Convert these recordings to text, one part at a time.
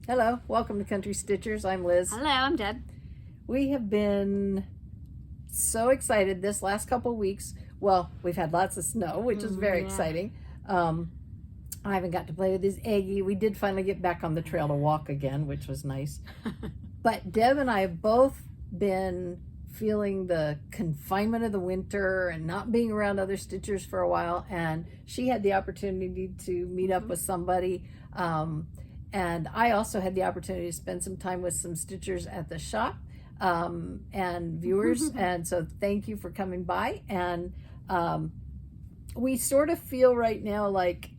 Hello, welcome to Country Stitchers. I'm Liz. Hello, I'm Deb. We have been so excited this last couple weeks. Well, we've had lots of snow, which is very exciting. I haven't got to play with his Aggie. We did finally get back on the trail to walk again, which was nice. But Deb and I have both been feeling the confinement of the winter and not being around other stitchers for a while. And she had the opportunity to meet up with somebody. And I also had the opportunity to spend some time with some stitchers at the shop and viewers. And so thank you for coming by. And we sort of feel right now like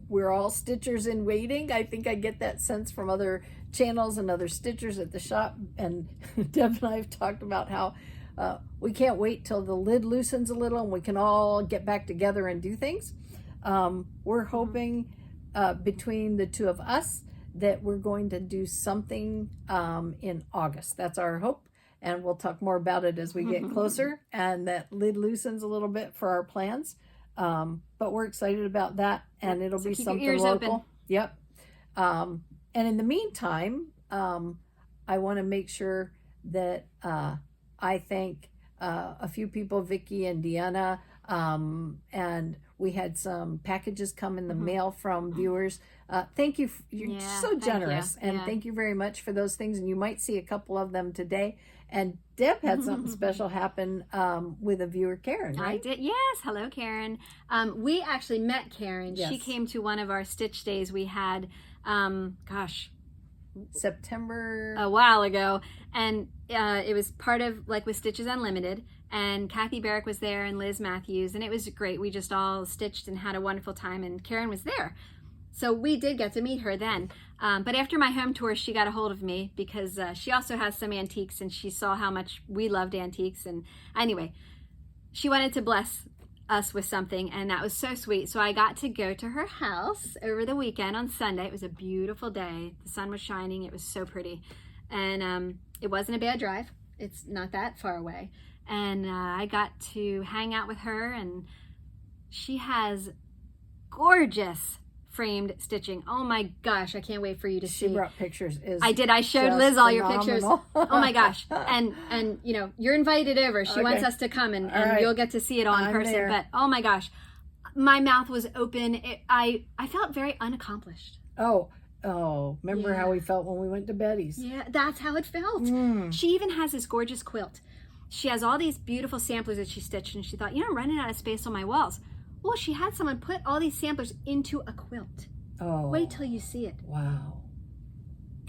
we're all stitchers in waiting. I think I get that sense from other channels and other stitchers at the shop. And Deb and I have talked about how we can't wait till the lid loosens a little and we can all get back together and do things. We're hoping between the two of us that we're going to do something in August. That's our hope. And we'll talk more about it as we get closer and that lid loosens a little bit for our plans. But we're excited about that, and it'll be something local. Open. Yep. And in the meantime, I want to make sure that I thank a few people, Vicky and Deanna, and we had some packages come in the mail from viewers. Thank you. You're so generous, and thank you very much for those things. And you might see a couple of them today. And Deb had something special happen with a viewer, Karen, right? I did, yes. Hello, Karen. We actually met Karen. Yes. She came to one of our stitch days we had, September. A while ago. And it was part of, like, with Stitches Unlimited. And Kathy Barrick was there and Liz Matthews. And it was great. We just all stitched and had a wonderful time. And Karen was there. So we did get to meet her then. But after my home tour, she got a hold of me because she also has some antiques and she saw how much we loved antiques. And anyway, she wanted to bless us with something, and that was so sweet. So I got to go to her house over the weekend on Sunday. It was a beautiful day. The sun was shining. It was so pretty. And it wasn't a bad drive. It's not that far away. And I got to hang out with her, and she has gorgeous framed stitching. Oh my gosh, I can't wait for you to see. She brought pictures. I did. I showed Liz all your pictures. Oh my gosh. And you know, you're invited over. She wants us to come and right. You'll get to see it all in person. There. But oh my gosh, my mouth was open. I felt very unaccomplished. Oh, remember how we felt when we went to Betty's? Yeah, that's how it felt. She even has this gorgeous quilt. She has all these beautiful samplers that she stitched, and she thought, I'm running out of space on my walls. Well, she had someone put all these samplers into a quilt. Oh. Wait till you see it. Wow.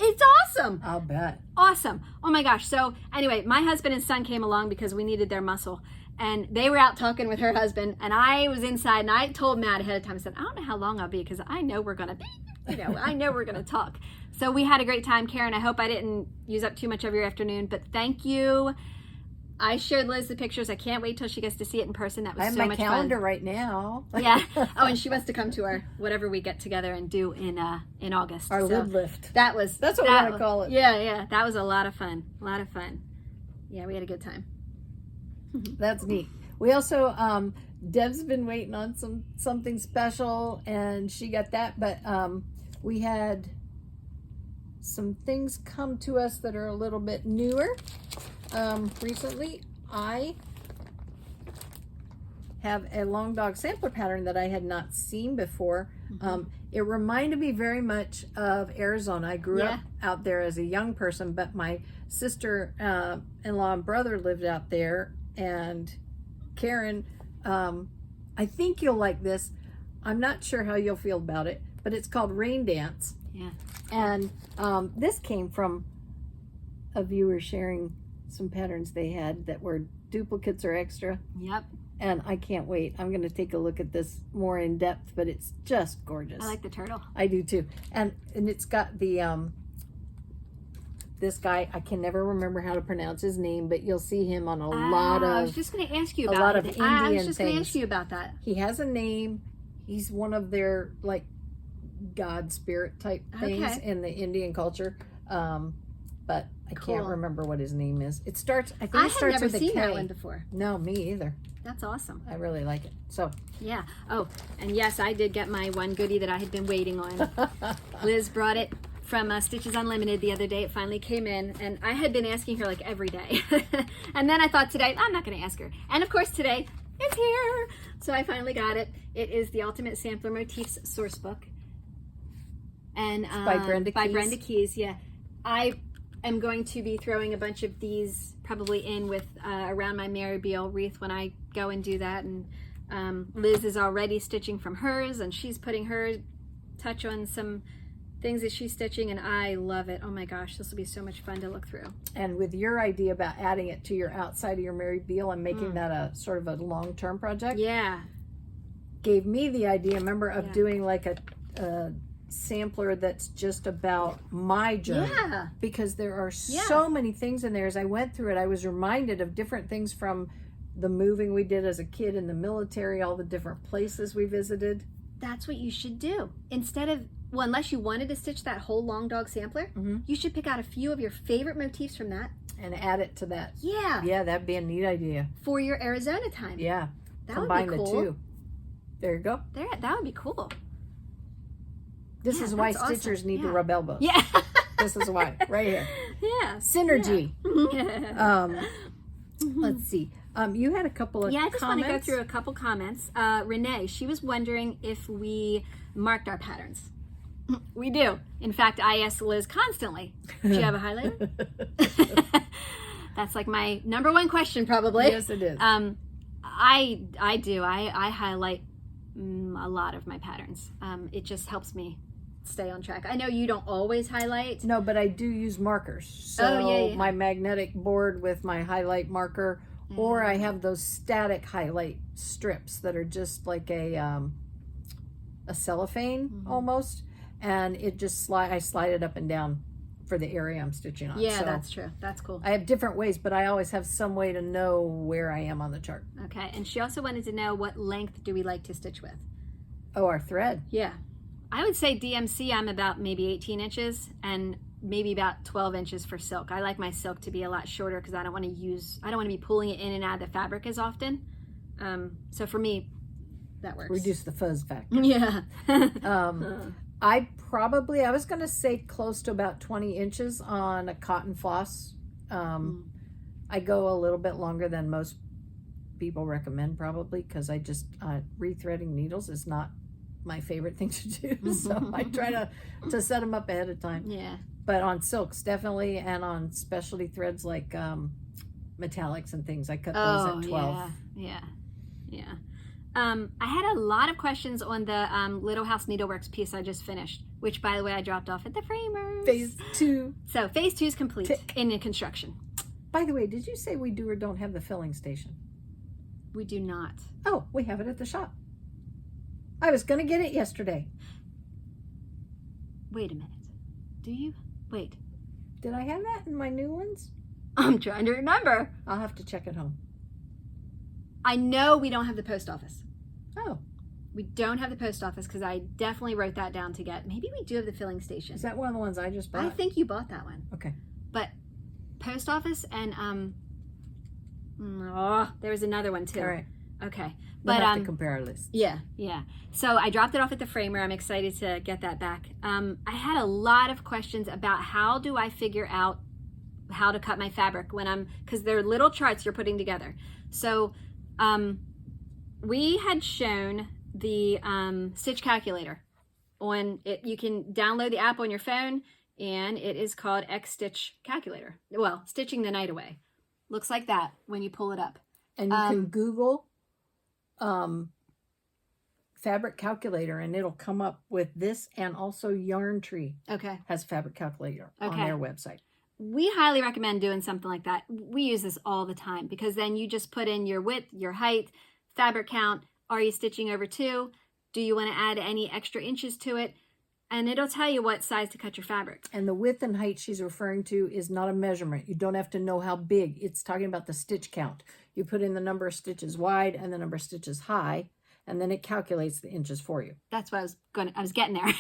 It's awesome. I'll bet. Awesome. Oh my gosh. So anyway, my husband and son came along because we needed their muscle. And they were out talking with her husband. And I was inside, and I told Matt ahead of time, I said, I don't know how long I'll be because I know we're going to be, I know we're going to talk. So we had a great time, Karen. I hope I didn't use up too much of your afternoon, but thank you. I showed Liz the pictures. I can't wait till she gets to see it in person. That was so much fun. I have my calendar right now. Yeah. Oh, and she wants to come to our whatever we get together and do in August. Our lid lift. That's what we want to call it. Yeah. That was a lot of fun. A lot of fun. Yeah, we had a good time. That's neat. We also Deb's been waiting on something special, and she got that. But we had some things come to us that are a little bit newer. Recently, I have a long dog sampler pattern that I had not seen before. It reminded me very much of Arizona. I grew up out there as a young person, but my sister-in-law and brother lived out there. And Karen, I think you'll like this. I'm not sure how you'll feel about it, but it's called Rain Dance. Yeah. And this came from a viewer sharing some patterns they had that were duplicates or extra. Yep. And I can't wait. I'm going to take a look at this more in depth, but it's just gorgeous. I like the turtle. I do too. And it's got the this guy, I can never remember how to pronounce his name, but you'll see him on a lot of I was just going to ask you about a lot of Indian I was just going to things. ask you about that. He has a name. He's one of their like God spirit type things in the Indian culture. But I can't remember what his name is. It starts, I think it starts with a K. I've never seen that one before. No, me either. That's awesome. I really like it. So. Yeah. Oh, and yes, I did get my one goodie that I had been waiting on. Liz brought it from Stitches Unlimited the other day. It finally came in, and I had been asking her like every day. And then I thought today, I'm not going to ask her. And of course today, it's here. So I finally got it. It is the Ultimate Sampler Motifs source book. And by Brenda Keys. By Brenda Keys, yeah. I am going to be throwing a bunch of these probably in with around my Mary Beale wreath when I go and do that. And Liz is already stitching from hers, and she's putting her touch on some things that she's stitching, and I love it. Oh my gosh, this will be so much fun to look through. And with your idea about adding it to your outside of your Mary Beale and making that a sort of a long-term project, gave me the idea, remember, of doing like a sampler that's just about my journey, because there are so many things in there. As I went through it, I was reminded of different things from the moving we did as a kid in the military, all the different places we visited. That's what you should do. Instead of, well, unless you wanted to stitch that whole long dog sampler, you should pick out a few of your favorite motifs from that and add it to that. Yeah, that'd be a neat idea for your Arizona time. That combine would be cool. The two. There you go. That would be cool. This is why stitchers need to rub elbows. This is why, right here. Synergy. Let's see. You had a couple of comments. I just want to go through a couple comments. Renee, she was wondering if we marked our patterns. We do. In fact, I ask Liz constantly, do you have a highlighter? That's like my number one question, probably. Yes, it is. I do. I highlight a lot of my patterns. It just helps me stay on track. I know you don't always highlight. No, but I do use markers. So my magnetic board with my highlight marker, or I have those static highlight strips that are just like a cellophane almost, and it just I slide it up and down for the area I'm stitching on. Yeah, so that's true. That's cool. I have different ways, but I always have some way to know where I am on the chart. Okay, and she also wanted to know, what length do we like to stitch with? Oh, our thread. Yeah. I would say DMC, I'm about maybe 18 inches and maybe about 12 inches for silk. I like my silk to be a lot shorter because I don't want to be pulling it in and out of the fabric as often. So for me, that works. Reduce the fuzz factor. Yeah. I was going to say close to about 20 inches on a cotton floss. I go a little bit longer than most people recommend, probably, because I just, rethreading needles is not my favorite thing to do. So I try to set them up ahead of time. Yeah. But on silks, definitely, and on specialty threads like metallics and things, I cut those at 12. Yeah. I had a lot of questions on the Little House Needleworks piece I just finished, which, by the way, I dropped off at the framers. Phase 2. So phase 2 is complete in construction. By the way, did you say we do or don't have the filling station? We do not. Oh, we have it at the shop. I was going to get it yesterday. Wait a minute. Do you? Wait. Did I have that in my new ones? I'm trying to remember. I'll have to check at home. I know we don't have the post office. Oh. We don't have the post office because I definitely wrote that down to get. Maybe we do have the filling station. Is that one of the ones I just bought? I think you bought that one. Okay. But post office and there was another one too. All right. Okay. We'll have to compare our list. Yeah. So I dropped it off at the framer. I'm excited to get that back. I had a lot of questions about how do I figure out how to cut my fabric because they're little charts you're putting together. So we had shown the stitch calculator on it. You can download the app on your phone, and it is called X Stitch Calculator. Well, Stitching the Night Away. Looks like that when you pull it up. And you can Google fabric calculator, and it'll come up with this, and also Yarn Tree has fabric calculator on their website. We highly recommend doing something like that. We use this all the time because then you just put in your width, your height, fabric count. Are you stitching over 2? Do you want to add any extra inches to it? And it'll tell you what size to cut your fabric. And the width and height she's referring to is not a measurement. You don't have to know how big. It's talking about the stitch count. You put in the number of stitches wide and the number of stitches high, and then it calculates the inches for you. That's what I was getting there.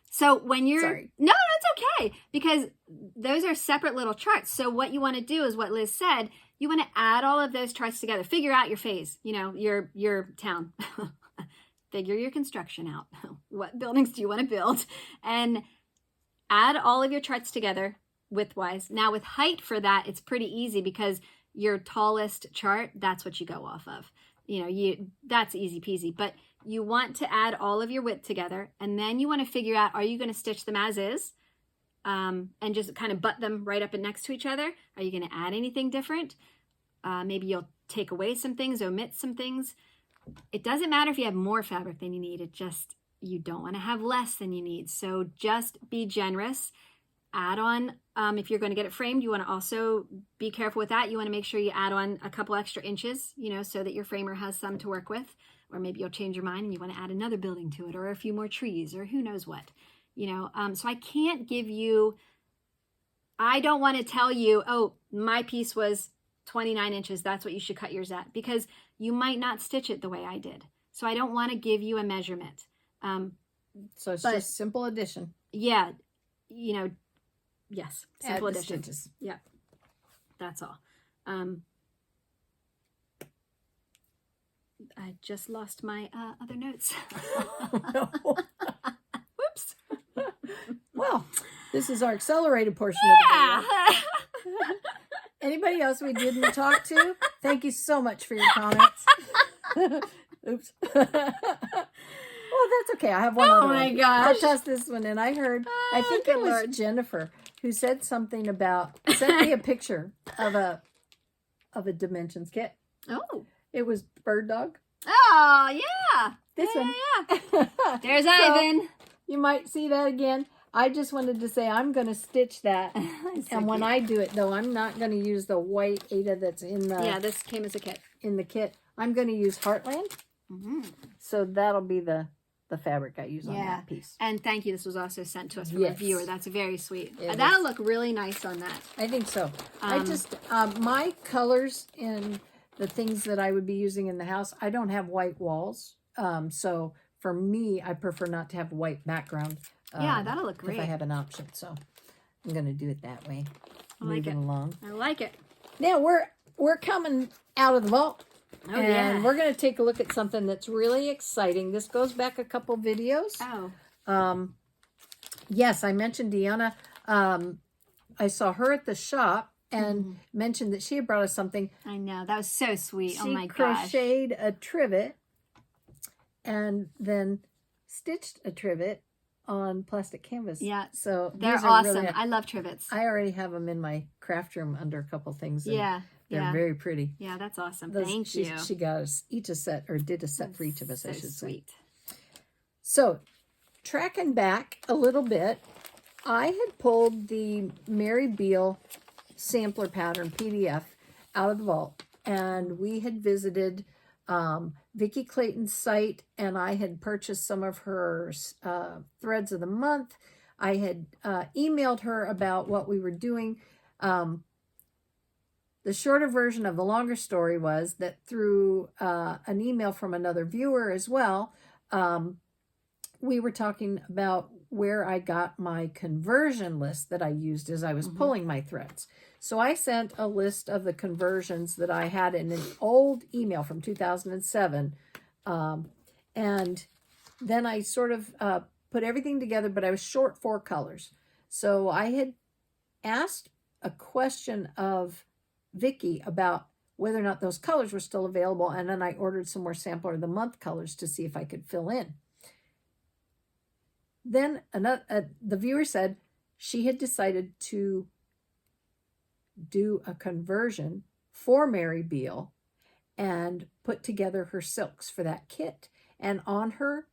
So when you're... Sorry. No, it's okay. Because those are separate little charts. So what you want to do is what Liz said. You want to add all of those charts together. Figure out your phase, your town. Figure your construction out. What buildings do you want to build? And add all of your charts together widthwise. Now with height for that, it's pretty easy because your tallest chart, that's what you go off of. That's easy peasy, but you want to add all of your width together, and then you want to figure out, are you going to stitch them as is and just kind of butt them right up and next to each other? Are you going to add anything different? Maybe you'll take away some things, omit some things. It doesn't matter if you have more fabric than you need. It just, you don't want to have less than you need. So just be generous. Add on, if you're going to get it framed, you want to also be careful with that. You want to make sure you add on a couple extra inches, so that your framer has some to work with. Or maybe you'll change your mind and you want to add another building to it, or a few more trees, or who knows what. So I can't give you, I don't want to tell you, oh, my piece was 29 inches, that's what you should cut yours at, because you might not stitch it the way I did. So I don't want to give you a measurement. So it's just simple addition. Yeah, yes, simple Add the addition. stitches. Yeah, that's all. I just lost my other notes. No. Whoops. Well, this is our accelerated portion of the video. Anybody else we didn't talk to? Thank you so much for your comments. Oops. Well, that's okay. I have one other one. Oh my gosh. I'll toss this one in. I think it was Lord. Jennifer who said something about, sent me a picture of a dimensions kit. Oh. It was bird dog. Oh, yeah. This one. Yeah. There's So, Ivan. You might see that again. I just wanted to say I'm going to stitch that. And when I do it, though, I'm not going to use the white Ada that's in the Yeah, this came as a kit. in the kit. I'm going to use Heartland. Mm-hmm. So that'll be the fabric I use on Yeah. that piece. And thank you. This was also sent to us from a Yes. viewer. That's very sweet. It That'll is. look really nice on that. I think so. I just, my colors in the things that I would be using in the house, I don't have white walls. So for me, I prefer not to have white background. Yeah, that'll look great. If I have an option. So I'm going to do it that way. I like Moving it. along. I like it. Now we're coming out of the vault. Oh, and yeah. we're going to take a look at something that's really exciting. This goes back a couple videos. Oh. Yes, I mentioned Deanna. I saw her at the shop and mentioned that she had brought us something. I know. That was so sweet. She Oh, my gosh. crocheted a trivet and then stitched a trivet on plastic canvas. Yeah. So They're these are awesome. really- I love trivets. I already have them in my craft room under a couple things. And Yeah. They're Yeah. very pretty. Yeah, that's awesome. Those- Thank she, you. She got us each a set, or did a set for each of us, I So should say. sweet. So, tracking back a little bit, I had pulled the Mary Beale sampler pattern PDF out of the vault, and we had visited Vicky Clayton's site, and I had purchased some of her threads of the month. I had emailed her about what we were doing. The shorter version of the longer story was that through an email from another viewer as well, we were talking about where I got my conversion list that I used as I was pulling my threads. So I sent a list of the conversions that I had in an old email from 2007. And then I sort of put everything together, but I was short 4 colors. So I had asked a question of Vicky about whether or not those colors were still available. And then I ordered some more sampler of the month colors to see if I could fill in. Then the viewer said she had decided to do a conversion for Mary Beale and put together her silks for that kit. And on her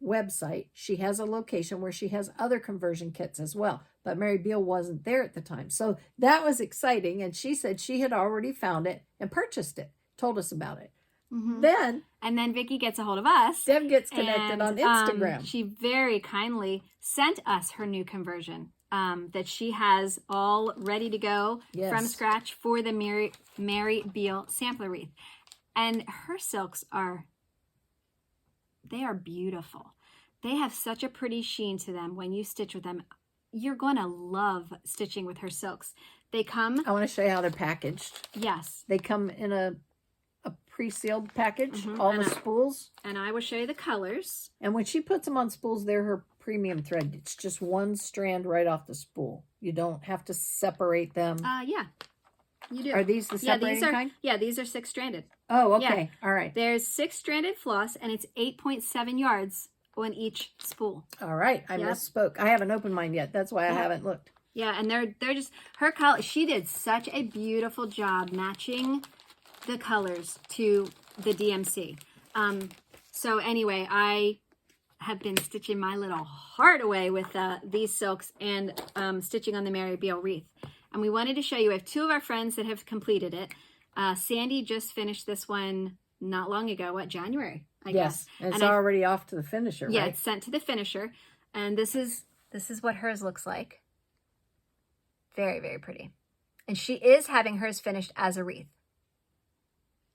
website, she has a location where she has other conversion kits as well. But Mary Beale wasn't there at the time. So that was exciting. And she said she had already found it and purchased it, told us about it. Then And then Vicky gets a hold of us. Deb gets connected and, on Instagram. She very kindly sent us her new conversion that she has all ready to go from scratch for the Mary Beale sampler wreath. And her silks they are beautiful. They have such a pretty sheen to them when you stitch with them. You're going to love stitching with her silks. They come... I want to show you how they're packaged. Yes. They come in a pre-sealed package, all the spools. And I will show you the colors. And when she puts them on spools, they're her premium thread. It's just one strand right off the spool. You don't have to separate them. Yeah, you do. Are these the separating kind? Yeah, these are 6-stranded. Oh, okay. Yeah. All right. There's 6-stranded floss, and it's 8.7 yards on each spool. All right. I misspoke. I haven't opened mine yet. That's why I haven't looked. Yeah, and they're just, her color, she did such a beautiful job matching the colors to the DMC. So anyway, I have been stitching my little heart away with these silks and stitching on the Mary Beale wreath. And we wanted to show you, we have 2 of our friends that have completed it. Sandy just finished this one not long ago, January, I guess. And it's already off to the finisher, yeah, right? it's sent to the finisher. And this is what hers looks like. Very, very pretty. And she is having hers finished as a wreath.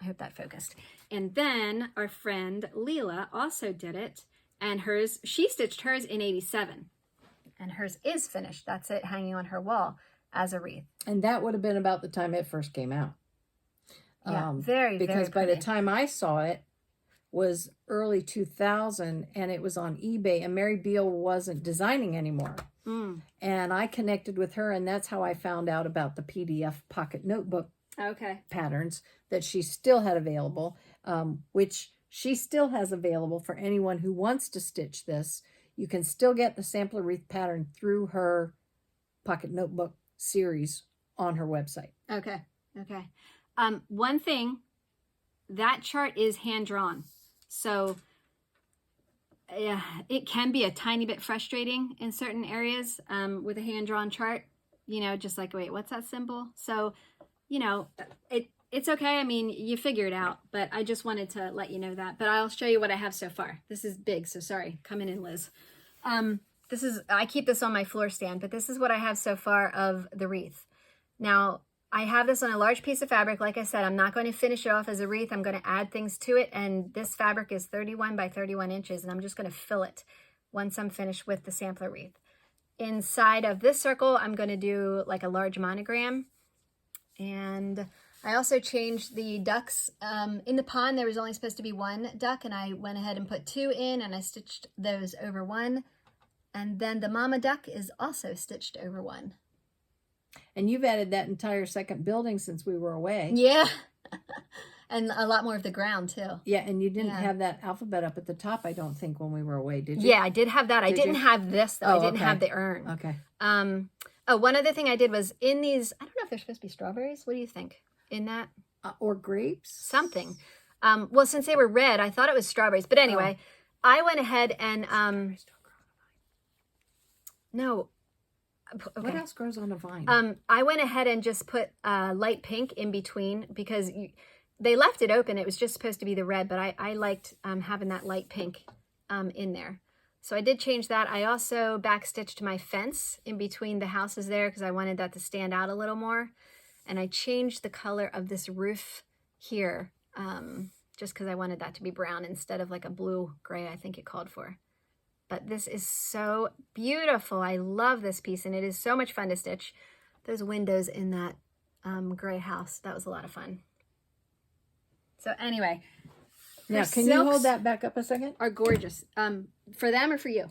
I hope that focused. And then our friend Leela also did it. And hers, she stitched hers in 87. And hers is finished. That's it, hanging on her wall as a wreath. And that would have been about the time it first came out. Yeah, very, because very by the time I saw it was early 2000, and it was on eBay, and Mary Beale wasn't designing anymore. And I connected with her, and that's how I found out about the PDF pocket notebook patterns that she still had available, which she still has available for anyone who wants to stitch this. You can still get the sampler wreath pattern through her pocket notebook series on her website. Okay. One thing, that chart is hand drawn, so it can be a tiny bit frustrating in certain areas with a hand drawn chart. You know, just like, wait, what's that symbol? So, you know, it's okay. I mean, you figure it out, but I just wanted to let you know that. But I'll show you what I have so far. This is big, so sorry. Coming in, Liz. I keep this on my floor stand, but this is what I have so far of the wreath. Now, I have this on a large piece of fabric. Like I said, I'm not going to finish it off as a wreath. I'm going to add things to it. And this fabric is 31 by 31 inches. And I'm just going to fill it once I'm finished with the sampler wreath. Inside of this circle, I'm going to do like a large monogram. And I also changed the ducks. In the pond, there was only supposed to be 1 duck. And I went ahead and put 2 in. And I stitched those over 1. And then the mama duck is also stitched over 1. And you've added that entire second building since we were away. Yeah. And a lot more of the ground, too. Yeah, and you didn't have that alphabet up at the top, I don't think, when we were away, did you? Yeah, I did have that. I didn't have this, though. Oh, I didn't have the urn. Okay. One other thing I did was in these, I don't know if they're supposed to be strawberries. What do you think? In that? Or grapes? Something. Well, since they were red, I thought it was strawberries. But anyway, I went ahead and... no. Okay. What else grows on a vine? I went ahead and just put light pink in between because they left it open. It was just supposed to be the red, but I liked having that light pink in there. So I did change that. I also backstitched my fence in between the houses there because I wanted that to stand out a little more. And I changed the color of this roof here just because I wanted that to be brown instead of like a blue-gray I think it called for. But this is so beautiful. I love this piece, and it is so much fun to stitch. Those windows in that gray house, that was a lot of fun. So anyway. Now, can you hold that back up a second? Are gorgeous. For them or for you?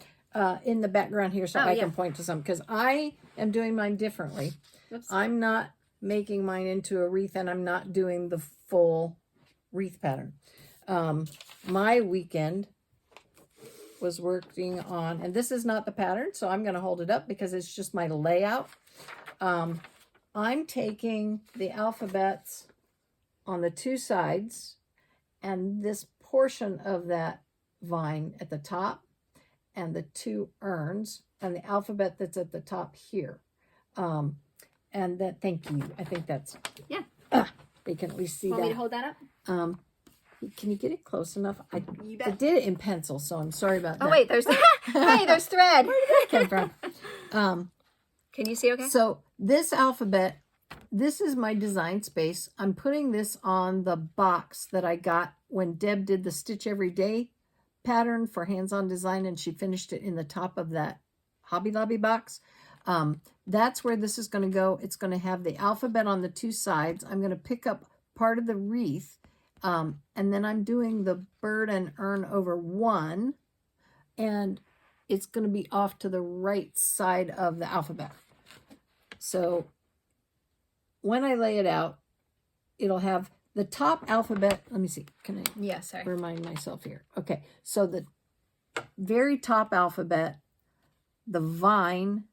In the background here so I can point to some, because I am doing mine differently. Oops. I'm not making mine into a wreath, and I'm not doing the full wreath pattern. My weekend was working on, and this is not the pattern, so I'm going to hold it up because it's just my layout. I'm taking the alphabets on the 2 sides and this portion of that vine at the top and the 2 urns and the alphabet that's at the top here. And that, thank you. I think that's, they can at least see that. Want me to hold that up? Can you get it close enough? I did it in pencil, so I'm sorry about that. Oh, wait, there's hey, there's thread. Where did that come from? Can you see okay? So this alphabet, this is my design space. I'm putting this on the box that I got when Deb did the Stitch Every Day pattern for hands-on design, and she finished it in the top of that Hobby Lobby box. That's where this is going to go. It's going to have the alphabet on the 2 sides. I'm going to pick up part of the wreath. And then I'm doing the bird and urn over 1. And it's going to be off to the right side of the alphabet. So when I lay it out, it'll have the top alphabet. Let me see. Can I remind myself here? Okay. So the very top alphabet, the vine,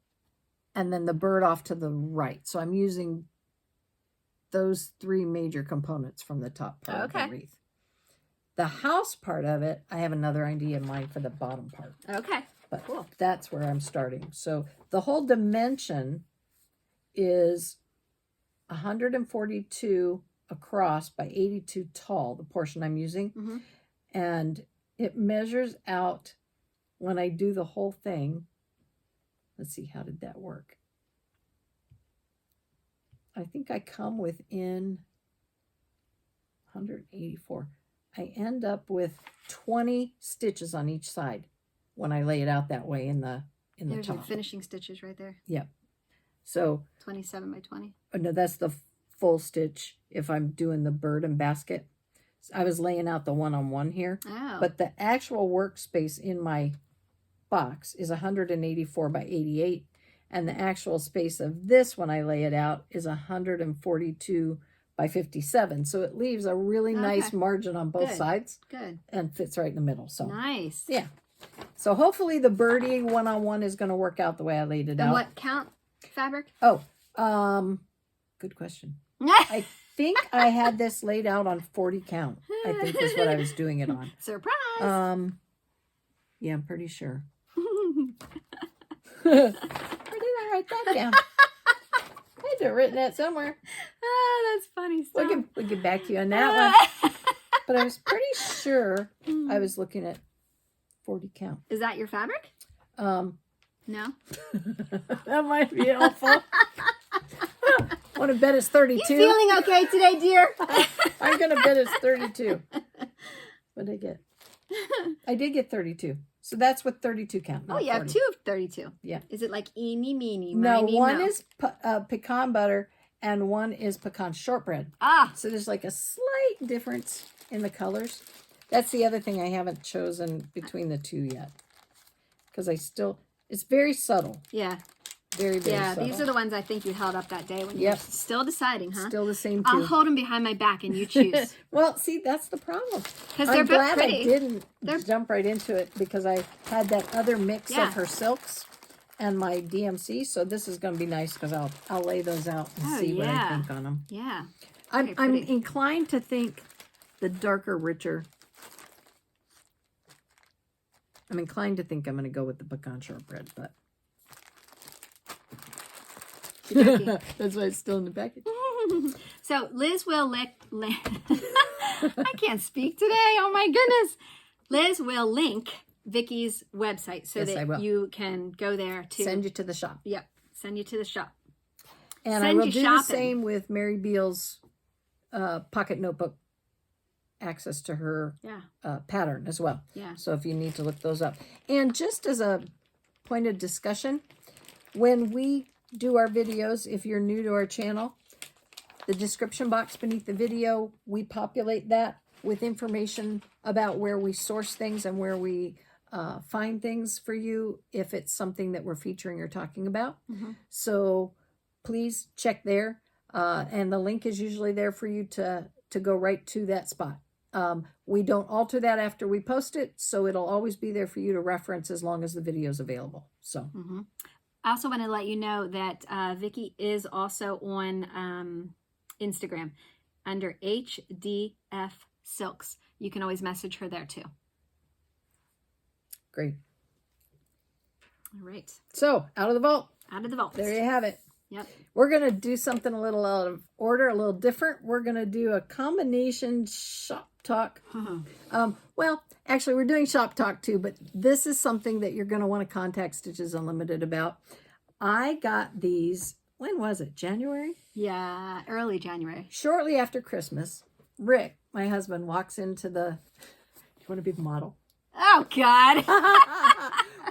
and then the bird off to the right. So I'm using those three major components from the top part of the wreath. The house part of it, I have another idea in mind for the bottom part. Okay. But that's where I'm starting. So the whole dimension is 142 across by 82 tall, the portion I'm using. And it measures out, when I do the whole thing, let's see, how did that work? I think I come within 184. I end up with 20 stitches on each side when I lay it out that way in the There's top. your finishing stitches right there. Yep. So 27 by 20. Oh, no, that's the full stitch if I'm doing the bird and basket. I was laying out the one-on-one here. Oh. But the actual workspace in my box is 184 by 88. And the actual space of this, when I lay it out, is 142 by 57. So it leaves a really nice margin on both sides. Good. And fits right in the middle. So nice. Yeah. So hopefully the birdie one-on-one is going to work out the way I laid it out. And what count fabric? Oh, good question. I think I had this laid out on 40 count. I think is what I was doing it on. Surprise. Yeah, I'm pretty sure. Where did I write that down? I had to have written that somewhere. Oh, that's funny stuff. We'll get back to you on that one. But I was pretty sure I was looking at 40 count. Is that your fabric? No. That might be helpful. Want to bet it's 32? You feeling okay today, dear? I'm going to bet it's 32. What did I get? I did get 32. So that's with 32 count. Oh, you have 2 of 32. Yeah. Is it like eeny, meeny, No, miny, one mo? is pecan butter and one is pecan shortbread. Ah. So there's like a slight difference in the colors. That's the other thing I haven't chosen between the two yet. Because it's very subtle. Yeah. Very subtle. These are the ones I think you held up that day when you were still deciding, huh? Still the same I'll two. hold them behind my back and you choose. Well, see, that's the problem. Because they're both glad pretty. I didn't jump right into it because I had that other mix of her silks and my DMC. So this is going to be nice because I'll lay those out and see what I think on them. Yeah. I'm inclined to think the darker, richer. I'm inclined to think I'm going to go with the pecan shortbread, but that's why it's still in the package. So Liz will I can't speak today. Oh my goodness. Liz will link Vicky's website so that you can go there to send you to the shop. Yep. Send you to the shop. And I will do the same with Mary Beale's pocket notebook access to her pattern as well. Yeah. So if you need to look those up. And just as a point of discussion, when we do our videos, if you're new to our channel, the description box beneath the video, we populate that with information about where we source things and where we find things for you if it's something that we're featuring or talking about. So please check there. And the link is usually there for you to go right to that spot. We don't alter that after we post it, so it'll always be there for you to reference as long as the video is available. So I also want to let you know that Vicky is also on Instagram under HDF Silks. You can always message her there too. Great. All right. So out of the vault. Out of the vault. There you have it. Yep. We're going to do something a little out of order, a little different. We're going to do a combination shop talk. Well, actually, we're doing shop talk too, but this is something that you're going to want to contact Stitches Unlimited about. I got these, when was it? January? Yeah, early January. Shortly after Christmas, Rick, my husband, walks into the, do you want to be the model? Oh, God.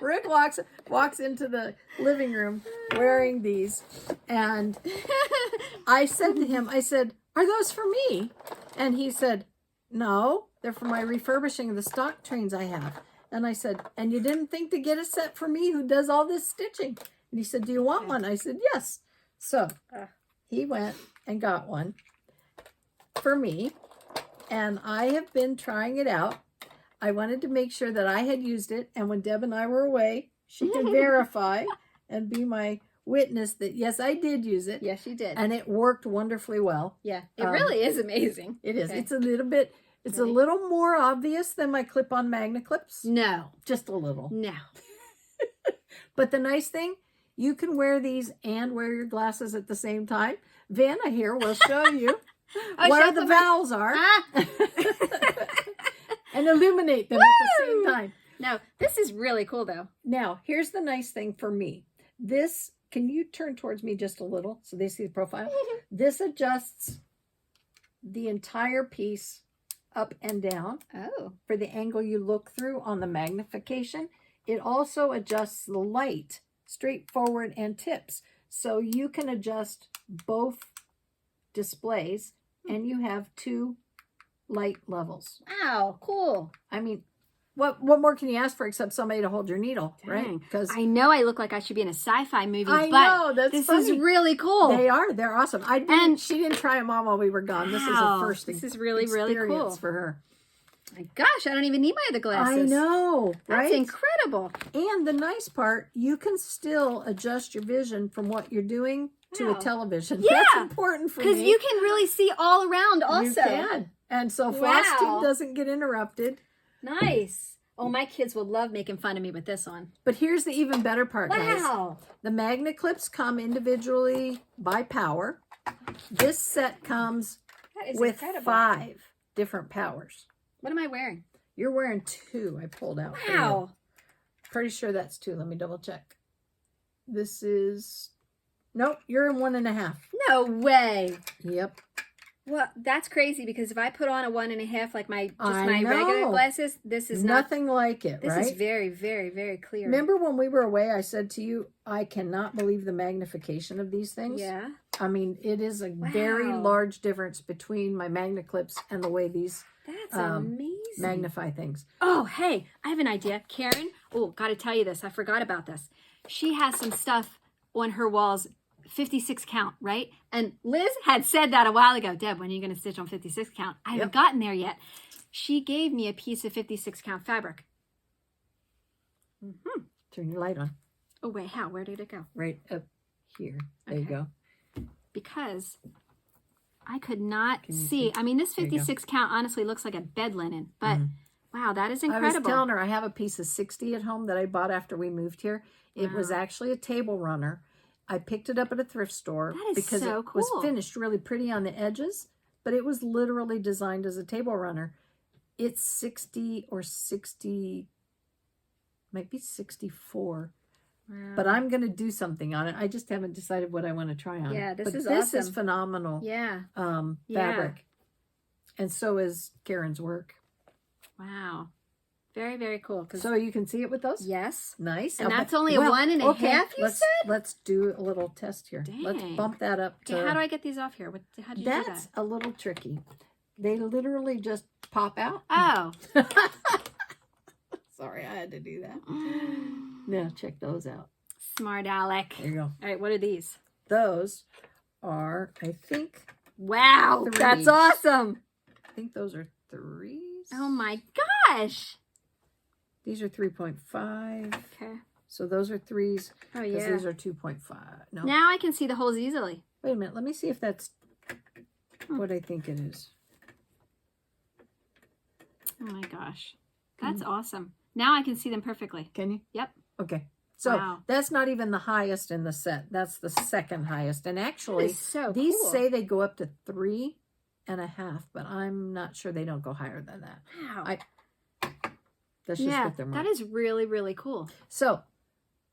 Rick walks into the living room wearing these, and I said to him, I said, "Are those for me?" And he said, "No, they're for my refurbishing of the stock trains I have." And I said, and you didn't think to get a set for me who does all this stitching? And he said, do you want one? I said, yes. So he went and got one for me. And I have been trying it out. I wanted to make sure that I had used it. And when Deb and I were away, she could verify and be my witness that, yes, I did use it. Yes, you did. And it worked wonderfully well. Yeah, it really is amazing. It is. Okay. It's a little bit, it's a little more obvious than my clip-on magnet clips. No. Just a little. No. But the nice thing, you can wear these and wear your glasses at the same time. Vanna here will show you where the vowels are and illuminate them at the same time. No, this is really cool though. Now, here's the nice thing for me. This, can you turn towards me just a little so they see the profile? This adjusts the entire piece up and down for the angle you look through on the magnification. It also adjusts the light straight forward and tips. So you can adjust both displays and you have 2 light levels. Wow, cool. I mean, what more can you ask for except somebody to hold your needle, right? Because I know I look like I should be in a sci-fi movie, I know, that's this funny. is really cool. They're awesome. She didn't try them on while we were gone. This is a first This is really cool for her. My gosh, I don't even need my other glasses. I know, right? That's incredible. And the nice part, you can still adjust your vision from what you're doing to a television. Yeah. That's important for me. Because you can really see all around also. You can. And so frosting doesn't get interrupted. Nice. Oh, my kids will love making fun of me with this on. But here's the even better part, guys. Wow. The magnet clips come individually by power. This set comes with incredible. 5 different powers. What am I wearing? You're wearing 2 I pulled out. Wow. Pretty sure that's 2. Let me double check. This is... Nope, you're in 1.5. No way. Yep. Well, that's crazy because if I put on a 1.5, like my regular glasses, this is nothing like it, this right? is very, very, very clear. Remember when we were away, I said to you, I cannot believe the magnification of these things. Yeah. I mean, it is a very large difference between my magnet clips and the way these That's amazing. Magnify things. Oh, hey, I have an idea. Karen, got to tell you this. I forgot about this. She has some stuff on her walls, 56 count, right? And Liz had said that a while ago. Deb, when are you going to stitch on 56 count? I haven't gotten there yet. She gave me a piece of 56 count fabric. Turn your light on. Oh, wait, how? Where did it go? Right up here. There you go. Because I could not see. I mean, this 56 count honestly looks like a bed linen, but wow, that is incredible. I was telling her I have a piece of 60 at home that I bought after we moved here. It was actually a table runner. I picked it up at a thrift store because it was finished really pretty on the edges, but it was literally designed as a table runner. It's 60 or 60, might be 64. Wow. But I'm going to do something on it. I just haven't decided what I want to try on. Yeah, this is this awesome. is phenomenal. Yeah. Fabric. And so is Karen's work. Wow. Very, very cool. So you can see it with those? Yes. Nice. And that's only a 1.5, you said? Let's do a little test here. Dang. Let's bump that up to... Okay, how do I get these off here? How do you do that? That's a little tricky. They literally just pop out. Oh. Sorry, I had to do that. Now check those out. Smart Alec. There you go. All right, what are these? Those are, I think... Wow, 3s. that's awesome. I think those are 3s. Oh my gosh. These are 3.5. Okay. So those are 3s. Oh, yeah. These are 2.5. No. Now I can see the holes easily. Wait a minute. Let me see if that's what I think it is. Oh my gosh. That's awesome. Now I can see them perfectly. Can you? Yep. Okay. So that's not even the highest in the set. That's the second highest. And actually, these say they go up to 3.5, but I'm not sure they don't go higher than that. Wow. That's just what they're marked. That is really, really cool. So,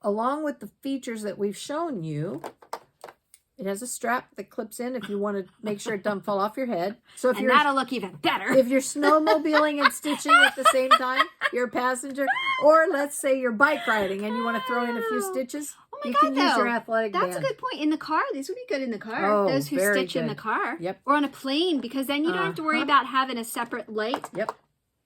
along with the features that we've shown you, it has a strap that clips in if you want to make sure it doesn't fall off your head. So if that'll look even better. If you're snowmobiling and stitching at the same time, you're a passenger, or let's say you're bike riding and you want to throw in a few stitches, you can use your athletic band. That's a good point. In the car, these would be good in the car. Oh, those who stitch in the car. Yep. Or on a plane, because then you don't have to worry about having a separate light. Yep.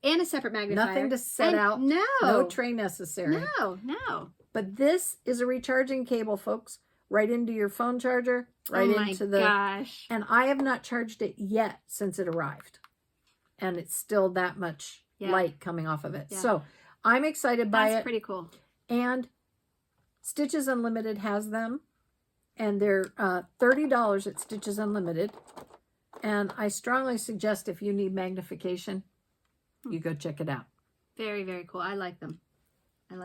And a separate magnifier. Nothing to set out. No. No tray necessary. No. But this is a recharging cable, folks. Right into your phone charger. Right into the... gosh. And I have not charged it yet since it arrived. And it's still that much light coming off of it. Yeah. So I'm excited by it. That's pretty cool. And Stitches Unlimited has them. And they're $30 at Stitches Unlimited. And I strongly suggest if you need magnification, you go check it out. Very, very cool. I like them. Now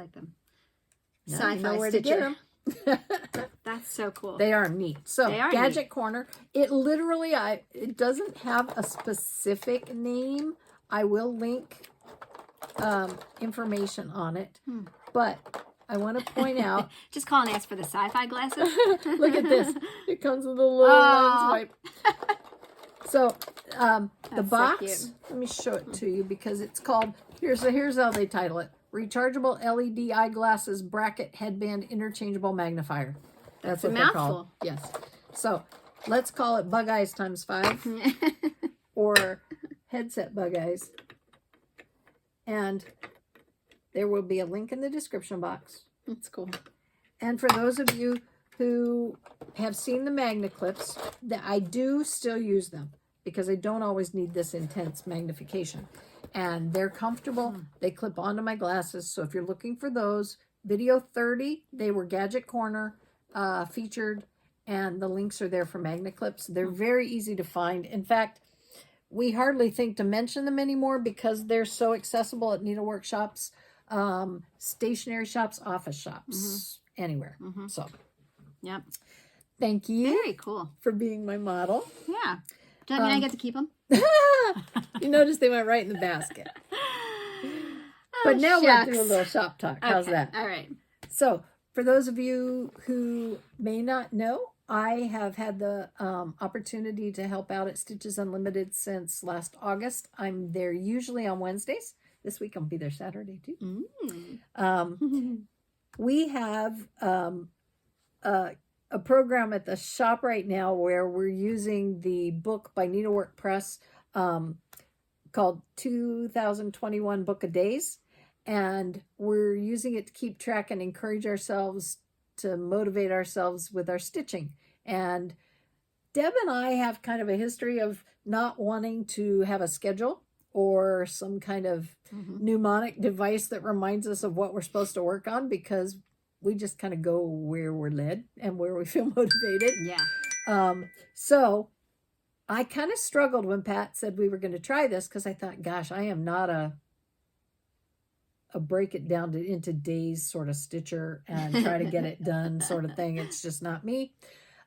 Sci-Fi you know where Stitcher. to get them. That's so cool. They are neat. So They are Gadget neat. Corner. It literally, it doesn't have a specific name. I will link information on it. But I want to point out. Just call and ask for the Sci-Fi Glasses. Look at this. It comes with a little Aw. lens wipe. So the That's box, so cute. let me show it to you because it's called, here's how they title it. Rechargeable LED eyeglasses bracket headband interchangeable magnifier. That's a what they're called. mouthful. Yes. So let's call it Bug Eyes times 5 or headset Bug Eyes. And there will be a link in the description box. That's cool. And for those of you who have seen the Magna clips, that I do still use them because I don't always need this intense magnification. And they're comfortable. They clip onto my glasses. So if you're looking for those, video 30, they were Gadget Corner featured, and the links are there for Magna clips. They're very easy to find. In fact, we hardly think to mention them anymore because they're so accessible at needlework shops, stationery shops, office shops, anywhere. So, Yep. thank you Very cool. for being my model. Yeah. Does that mean I get to keep them? You notice they went right in the basket. But now we'll do a little shop talk. How's that? All right. So, for those of you who may not know, I have had the opportunity to help out at Stitches Unlimited since last August. I'm there usually on Wednesdays. This week I'll be there Saturday too. We have a program at the shop right now where we're using the book by Needlework Press called 2021 Book of Days. And we're using it to keep track and encourage ourselves to motivate ourselves with our stitching. And Deb and I have kind of a history of not wanting to have a schedule or some kind of mnemonic device that reminds us of what we're supposed to work on because we just kind of go where we're led and where we feel motivated. Yeah. So I kind of struggled when Pat said we were going to try this because I thought, gosh, I am not a break it down into days sort of stitcher and try to get it done sort of thing. It's just not me.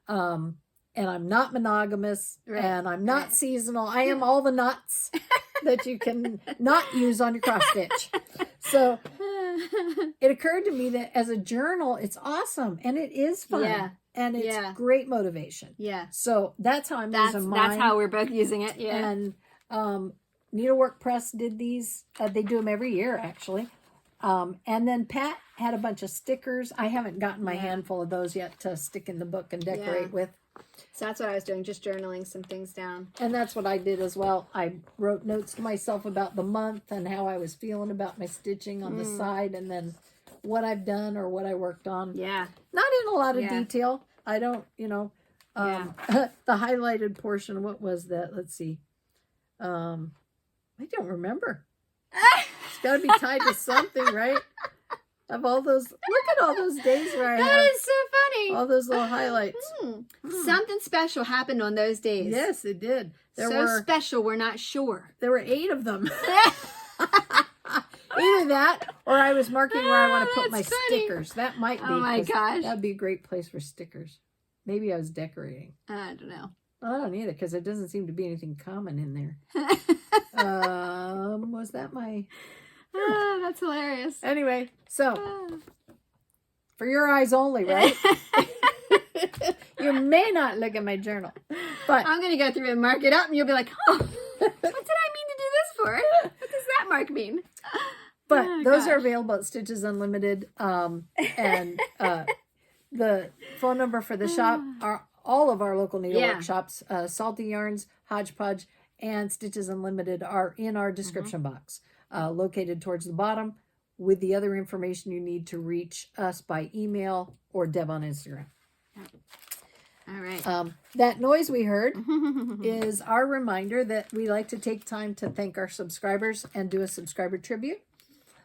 And I'm not monogamous and I'm not seasonal. I am all the knots that you can not use on your cross stitch. So it occurred to me that as a journal, it's awesome and it is fun. Yeah. And it's great motivation. Yeah. So that's how I'm using mine. That's how we're both using it. Yeah. And Needlework Press did these. They do them every year, actually. And then Pat had a bunch of stickers. I haven't gotten my handful of those yet to stick in the book and decorate with. So that's what I was doing, just journaling some things down. And that's what I did as well. I wrote notes to myself about the month and how I was feeling about my stitching on the side and then what I've done or what I worked on. Yeah. Not in a lot of detail. I don't, the highlighted portion, what was that? Let's see. I don't remember. It's got to be tied to something, right? Of all those, look at all those days where I That have is so funny. all those little highlights. Something special happened on those days. Yes, it did. So special, we're not sure. There were 8 of them. Either that, or I was marking where I want to put my stickers. That might be. Oh my gosh. That'd be a great place for stickers. Maybe I was decorating. I don't know. I don't either, because there doesn't seem to be anything common in there. Was that my... That's hilarious. Anyway, so, for your eyes only, right? You may not look at my journal, but... I'm going to go through and mark it up, and you'll be like, oh, what did I mean to do this for? What does that mark mean? But those are available at Stitches Unlimited, and the phone number for the shop are all of our local needlework shops. Salty Yarns, HodgePodge, and Stitches Unlimited are in our description box. located towards the bottom with the other information you need to reach us by email or Deb on Instagram. All right. That noise we heard is our reminder that we like to take time to thank our subscribers and do a subscriber tribute.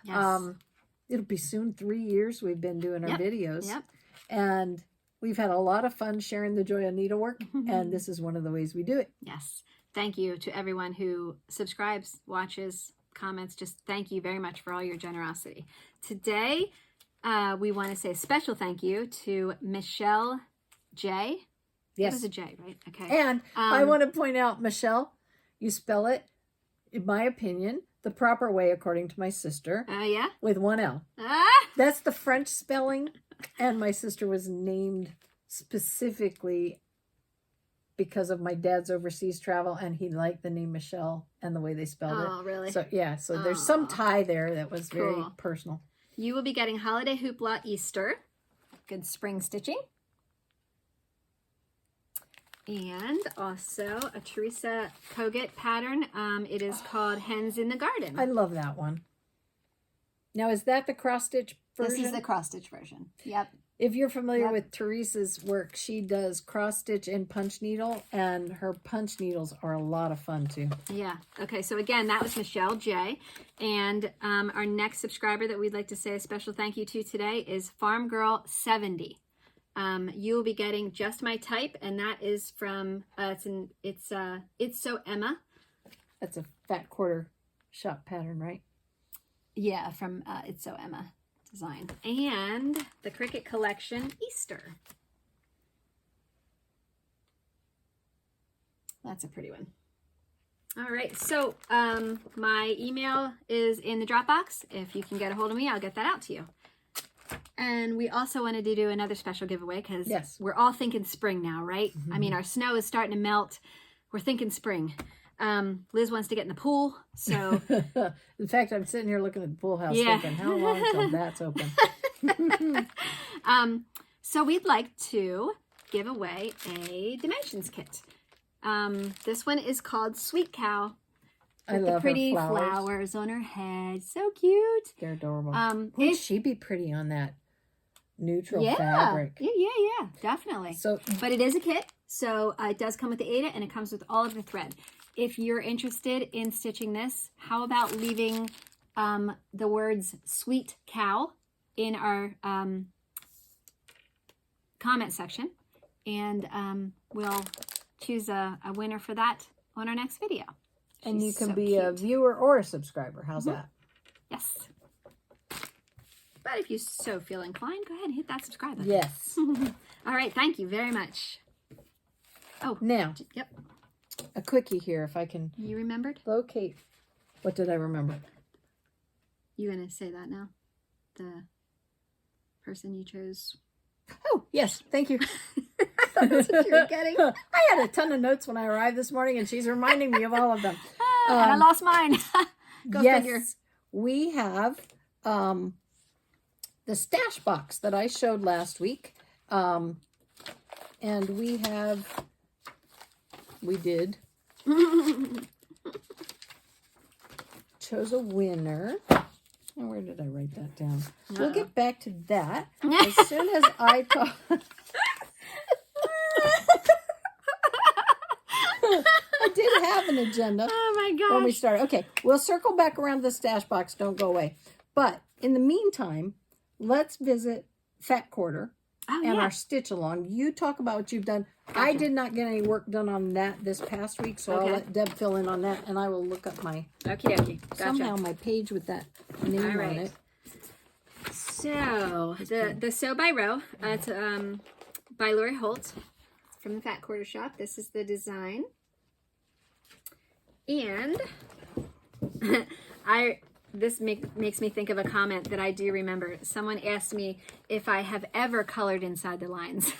Yes. It'll be soon 3 years we've been doing our videos. Yep. And we've had a lot of fun sharing the joy of needlework, and this is one of the ways we do it. Yes. Thank you to everyone who subscribes, watches, comments. Just thank you very much for all your generosity. Today, we want to say a special thank you to Michelle J. Yes. It was a J, right? Okay. And I want to point out, Michelle, you spell it, in my opinion, the proper way according to my sister. Yeah? With one L. Ah! That's the French spelling, and my sister was named specifically because of my dad's overseas travel, and he liked the name Michelle and the way they spelled it. Oh, really? So, yeah, so there's some tie there that was very personal. You will be getting Holiday Hoopla Easter. Good spring stitching. And also a Teresa Kogut pattern. It is called Hens in the Garden. I love that one. Now, is that the cross-stitch version? This is the cross-stitch version. Yep. If you're familiar with Teresa's work, she does cross-stitch and punch needle, and her punch needles are a lot of fun, too. Yeah. Okay, so again, that was Michelle J. And our next subscriber that we'd like to say a special thank you to today is Farm Girl 70. You will be getting Just My Type, and that is from It's So Emma. That's a fat quarter shop pattern, right? Yeah, from It's So Emma design. And the Cricut Collection Easter. That's a pretty one. All right, so my email is in the Dropbox. If you can get a hold of me, I'll get that out to you. And we also wanted to do another special giveaway because we're all thinking spring now, right? I mean, our snow is starting to melt. We're thinking spring. Liz wants to get in the pool, so... In fact, I'm sitting here looking at the pool house thinking, how long until that's open? So we'd like to give away a Dimensions kit. This one is called Sweet Cow. I love the pretty her flowers on her head. So cute. They're adorable. Wouldn't she be pretty on that neutral fabric? Yeah, definitely. So, but it is a kit, so it does come with the Ada, and it comes with all of the thread. If you're interested in stitching this, how about leaving the words Sweet Cow in our comment section, and we'll choose a winner for that on our next video. And you can be a viewer or a subscriber. How's that? Yes. But if you so feel inclined, go ahead and hit that subscribe button. Yes. All right. Thank you very much. Oh, now. Yep. A quickie here, if I can. You remembered? Locate. What did I remember? You gonna say that now? The person you chose. Oh, yes. Thank you. That's what you were getting. I had a ton of notes when I arrived this morning, and she's reminding me of all of them. And I lost mine. Go figure. We have the stash box that I showed last week. And we did chose a winner. Oh, where did I write that down? We'll get back to that as soon as I talk. I did have an agenda. Oh my gosh. When we started. Okay, we'll circle back around the stash box. Don't go away. But in the meantime, let's visit Fat Quarter and our stitch along. You talk about what you've done. Gotcha. I did not get any work done on that this past week, so I'll let Deb fill in on that, and I will look up my somehow my page with that name on it. So the Sew by Row, it's by Lori Holt from the Fat Quarter Shop. This is the design, and this makes me think of a comment that I do remember. Someone asked me if I have ever colored inside the lines.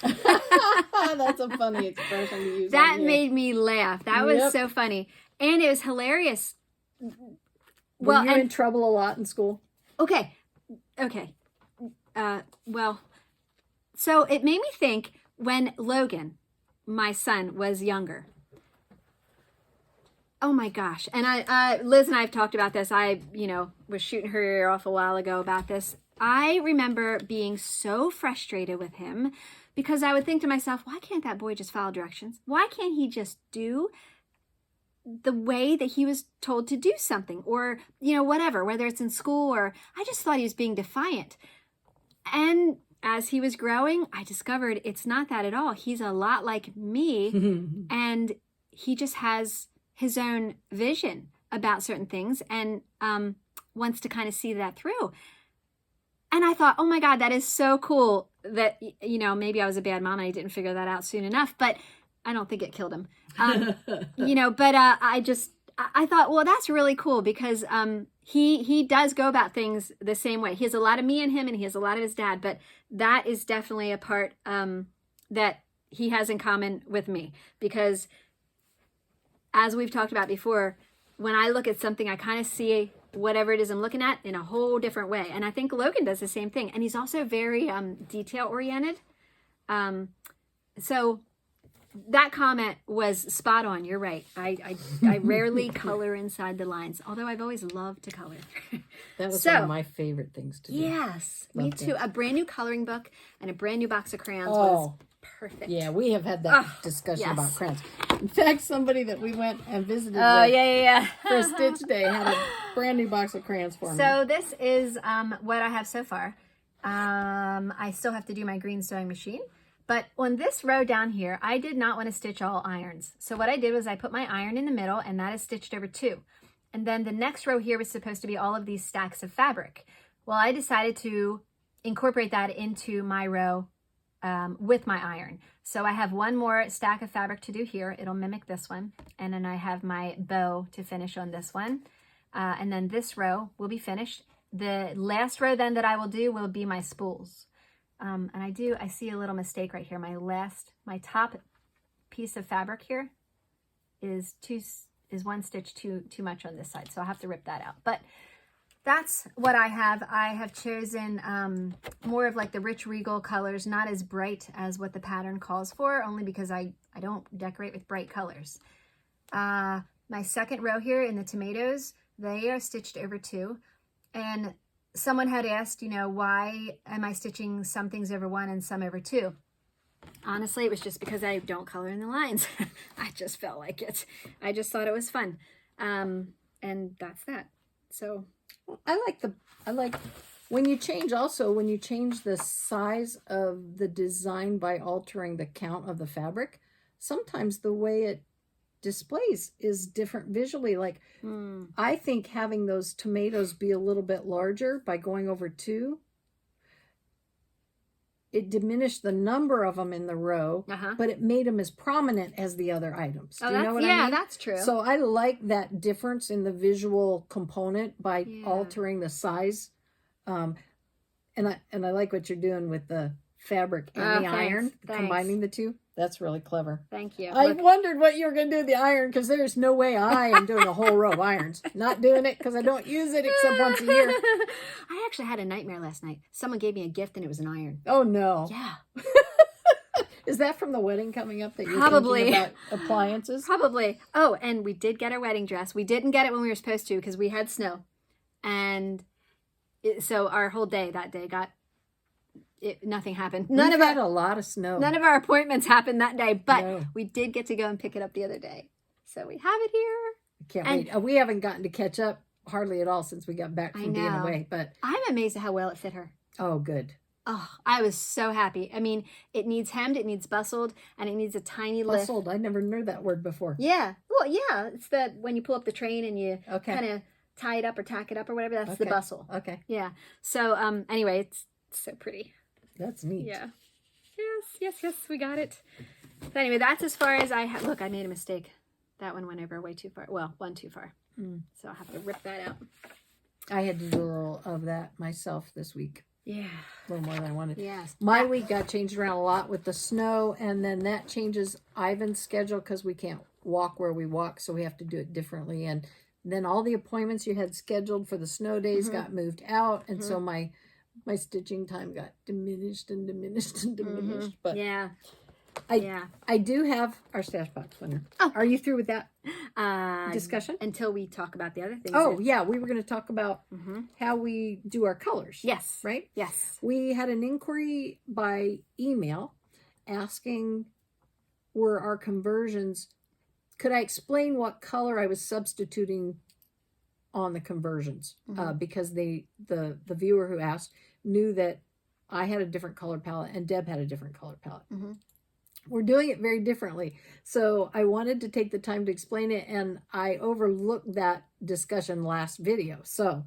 That's a funny expression to use. That made me laugh. That was so funny. And it was hilarious. Were you in trouble a lot in school? Okay. Well, so it made me think when Logan, my son, was younger. Oh my gosh. And Liz and I have talked about this. I, was shooting her ear off a while ago about this. I remember being so frustrated with him because I would think to myself, why can't that boy just follow directions? Why can't he just do the way that he was told to do something, or, whatever, whether it's in school, or I just thought he was being defiant. And as he was growing, I discovered it's not that at all. He's a lot like me, and he just has his own vision about certain things and wants to kind of see that through. And I thought, oh my God, that is so cool that, maybe I was a bad mom and I didn't figure that out soon enough, but I don't think it killed him. But I thought, well, that's really cool because he does go about things the same way. He has a lot of me in him and he has a lot of his dad, but that is definitely a part that he has in common with me, because as we've talked about before, when I look at something, I kind of see whatever it is I'm looking at in a whole different way. And I think Logan does the same thing. And he's also very detail oriented. So that comment was spot on. You're right. I rarely color inside the lines, although I've always loved to color. That was one of my favorite things to do. Yes, me too. A brand new coloring book and a brand new box of crayons was perfect. Yeah, we have had that discussion about crayons. In fact, somebody that we went and visited for Stitch Day had a brand new box of crayons for me. So this is what I have so far. I still have to do my green sewing machine. But on this row down here, I did not want to stitch all irons. So what I did was I put my iron in the middle, and that is stitched over 2. And then the next row here was supposed to be all of these stacks of fabric. Well, I decided to incorporate that into my row with my iron. So I have one more stack of fabric to do here. It'll mimic this one. And then I have my bow to finish on this one. And then this row will be finished. The last row then that I will do will be my spools. And I see a little mistake right here. My top piece of fabric here is one stitch too much on this side. So I'll have to rip that out. But that's what I have. I have chosen more of like the rich regal colors, not as bright as what the pattern calls for, only because I don't decorate with bright colors. My second row here in the tomatoes, they are stitched over 2. And someone had asked, why am I stitching some things over 1 and some over 2? Honestly, it was just because I don't color in the lines. I just felt like it. I just thought it was fun. And that's that. So I like when you change the size of the design by altering the count of the fabric, sometimes the way it displays is different visually. Like I think having those tomatoes be a little bit larger by going over 2, it diminished the number of them in the row, but it made them as prominent as the other items. Do you know what I mean? Yeah, that's true. So I like that difference in the visual component by altering the size. And I like what you're doing with the fabric and the iron, combining the 2. That's really clever. Thank you. I wondered what you were going to do with the iron, because there's no way I am doing a whole row of irons. Not doing it because I don't use it except once a year. I actually had a nightmare last night. Someone gave me a gift and it was an iron. Oh, no. Yeah. Is that from the wedding coming up that you're Probably thinking about appliances? Probably. Oh, and we did get our wedding dress. We didn't get it when we were supposed to because we had snow. And so our whole day that day nothing happened. We've had a lot of snow. None of our appointments happened that day, but we did get to go and pick it up the other day. So we have it here. I can't wait. We haven't gotten to catch up hardly at all since we got back from being away. But I'm amazed at how well it fit her. Oh, good. Oh, I was so happy. I mean, it needs hemmed, it needs bustled, and it needs a tiny lift. Bustled? I never heard that word before. Yeah. Well, yeah. It's that when you pull up the train and you kind of tie it up or tack it up or whatever, that's the bustle. Okay. Yeah. So anyway, it's so pretty. That's neat. Yeah. Yes, we got it. But anyway, that's as far as I look, I made a mistake. That one went over way too far. Well, one too far. So I'll have to rip that out. I had to do a little of that myself this week. Yeah. A little more than I wanted. Yes. My week got changed around a lot with the snow, and then that changes Ivan's schedule because we can't walk where we walk, so we have to do it differently. And then all the appointments you had scheduled for the snow days got moved out, and so my stitching time got diminished. But yeah. I do have our stash box winner. Oh. Are you through with that discussion? Until we talk about the other things. Oh, yeah. We were going to talk about how we do our colors. Yes. Right? Yes. We had an inquiry by email asking, were our conversions, could I explain what color I was substituting on the conversions? Because the viewer who asked knew that I had a different color palette and Deb had a different color palette. We're doing it very differently. So I wanted to take the time to explain it, and I overlooked that discussion last video. So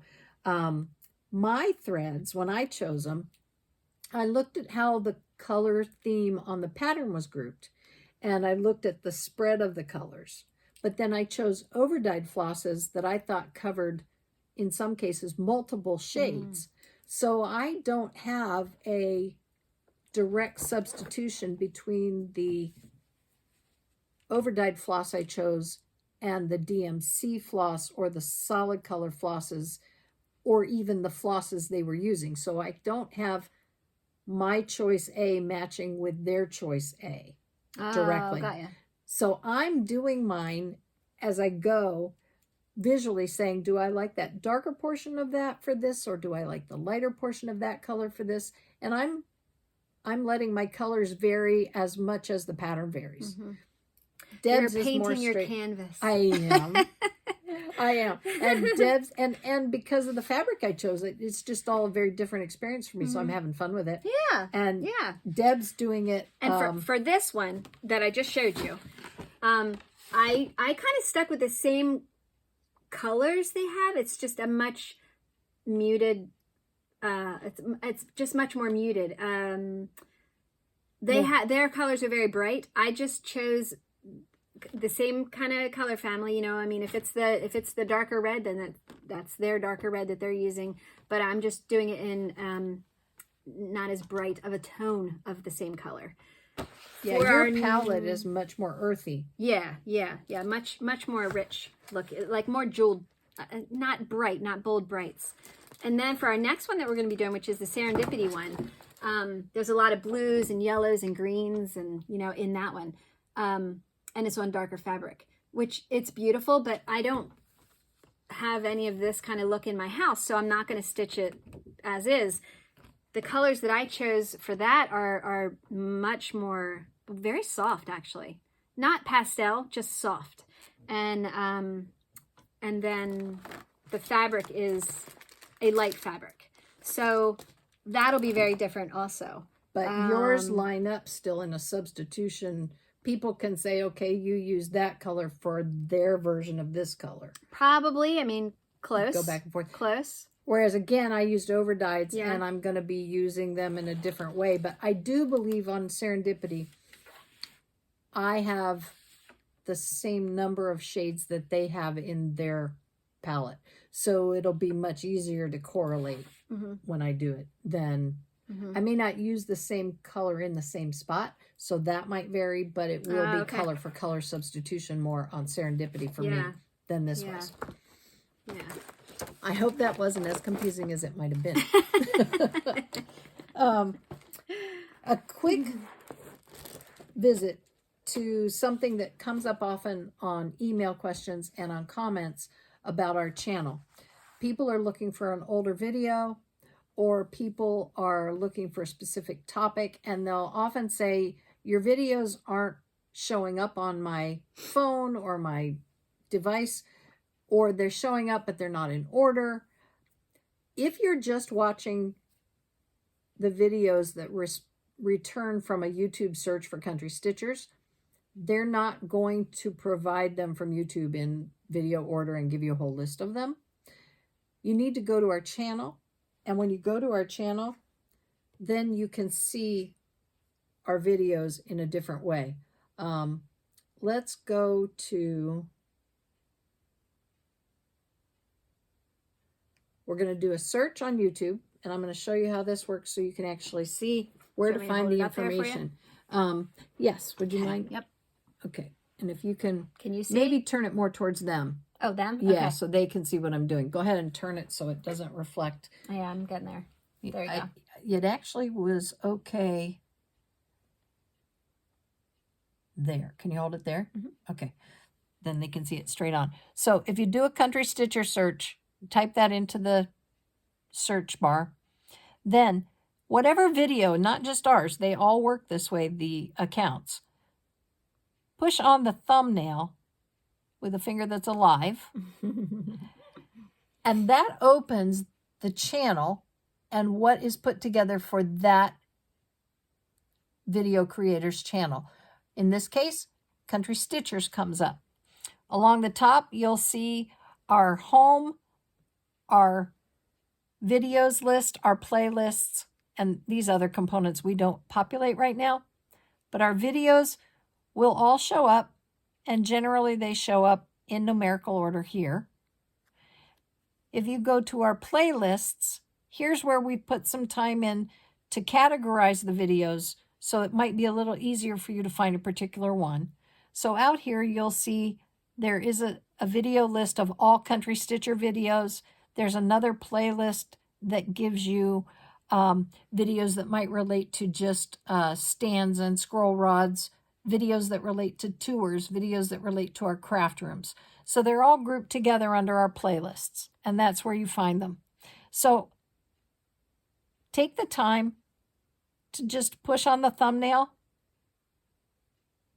my threads, when I chose them, I looked at how the color theme on the pattern was grouped, and I looked at the spread of the colors. But then I chose overdyed flosses that I thought covered, in some cases, multiple shades. So I don't have a direct substitution between the overdyed floss I chose and the DMC floss or the solid color flosses or even the flosses they were using. So I don't have my choice A matching with their choice A directly. Got ya. So I'm doing mine as I go, visually saying, do I like that darker portion of that for this, or do I like the lighter portion of that color for this? And I'm letting my colors vary as much as the pattern varies. Deb's You're painting is more your straight. canvas. I am. I am. And Deb's, and because of the fabric I chose, it's just all a very different experience for me. So I'm having fun with it. Yeah. And yeah. Deb's doing it. And for this one that I just showed you, I kind of stuck with the same colors they have. It's just a much muted, it's just much more muted. Their colors are very bright. I just chose the same kind of color family, you know. I mean, if it's the darker red, then that's their darker red that they're using. But I'm just doing it in not as bright of a tone of the same color. Yeah, your palette is much more earthy. Yeah, much more rich look, like more jeweled, not bright, not bold brights. And then for our next one that we're going to be doing, which is the Serendipity one, there's a lot of blues and yellows and greens, and you know, in that one, and it's on darker fabric, which it's beautiful, but I don't have any of this kind of look in my house, so I'm not going to stitch it as is. The colors that I chose for that are much more, very soft actually, not pastel, just soft, and then the fabric is a light fabric, so that'll be very different also. But yours line up still in a substitution. People can say, okay, you use that color for their version of this color. Probably, I mean, close. Go back and forth. Close. Whereas again, I used overdyes, and I'm going to be using them in a different way. But I do believe on Serendipity, I have the same number of shades that they have in their palette. So it'll be much easier to correlate when I do it than... I may not use the same color in the same spot, so that might vary, but it will be color for color substitution more on Serendipity for me than this was. Yeah. I hope that wasn't as confusing as it might have been. A quick visit to something that comes up often on email questions and on comments about our channel. People are looking for an older video, or people are looking for a specific topic, and they'll often say, your videos aren't showing up on my phone or my device, or they're showing up but they're not in order. If you're just watching the videos that return from a YouTube search for country stitchers, they're not going to provide them from YouTube in video order and give you a whole list of them. You need to go to our channel. And when you go to our channel, then you can see our videos in a different way. Let's go to, we're going to do a search on YouTube, and I'm going to show you how this works so you can actually see where to find the information. Yes, would you mind? Yep. Okay. And if you can you see? Maybe turn it more towards them. Oh, them? Yeah, okay. so they can see what I'm doing. Go ahead and turn it so it doesn't reflect. Yeah, I'm getting there. There you go. It actually was okay. there. Can you hold it there? Mhm. Okay. Then they can see it straight on. So if you do a country stitcher search, type that into the search bar. Then whatever video, not just ours, they all work this way, the accounts. Push on the thumbnail with a finger that's alive. And that opens the channel and what is put together for that video creator's channel. In this case, Country Stitchers comes up. Along the top, you'll see our home, our videos list, our playlists, and these other components we don't populate right now. But our videos will all show up, and generally they show up in numerical order here. If you go to our playlists, here's where we put some time in to categorize the videos, so it might be a little easier for you to find a particular one. So out here, you'll see there is a video list of all Country Stitcher videos. There's another playlist that gives you videos that might relate to just stands and scroll rods, videos that relate to tours, videos that relate to our craft rooms. So they're all grouped together under our playlists, and that's where you find them. So take the time to just push on the thumbnail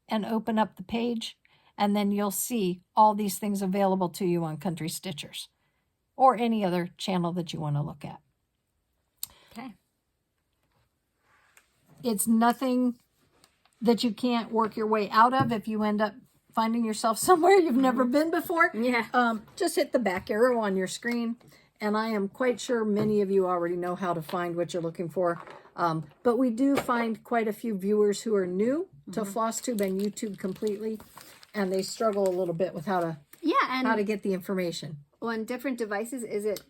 and open up the page, and then you'll see all these things available to you on Country Stitchers or any other channel that you want to look at. Okay. It's nothing that you can't work your way out of if you end up finding yourself somewhere you've never been before. Yeah. Just hit the back arrow on your screen, and I am quite sure many of you already know how to find what you're looking for. But we do find quite a few viewers who are new to FlossTube and YouTube completely, and they struggle a little bit with how to get the information. On different devices,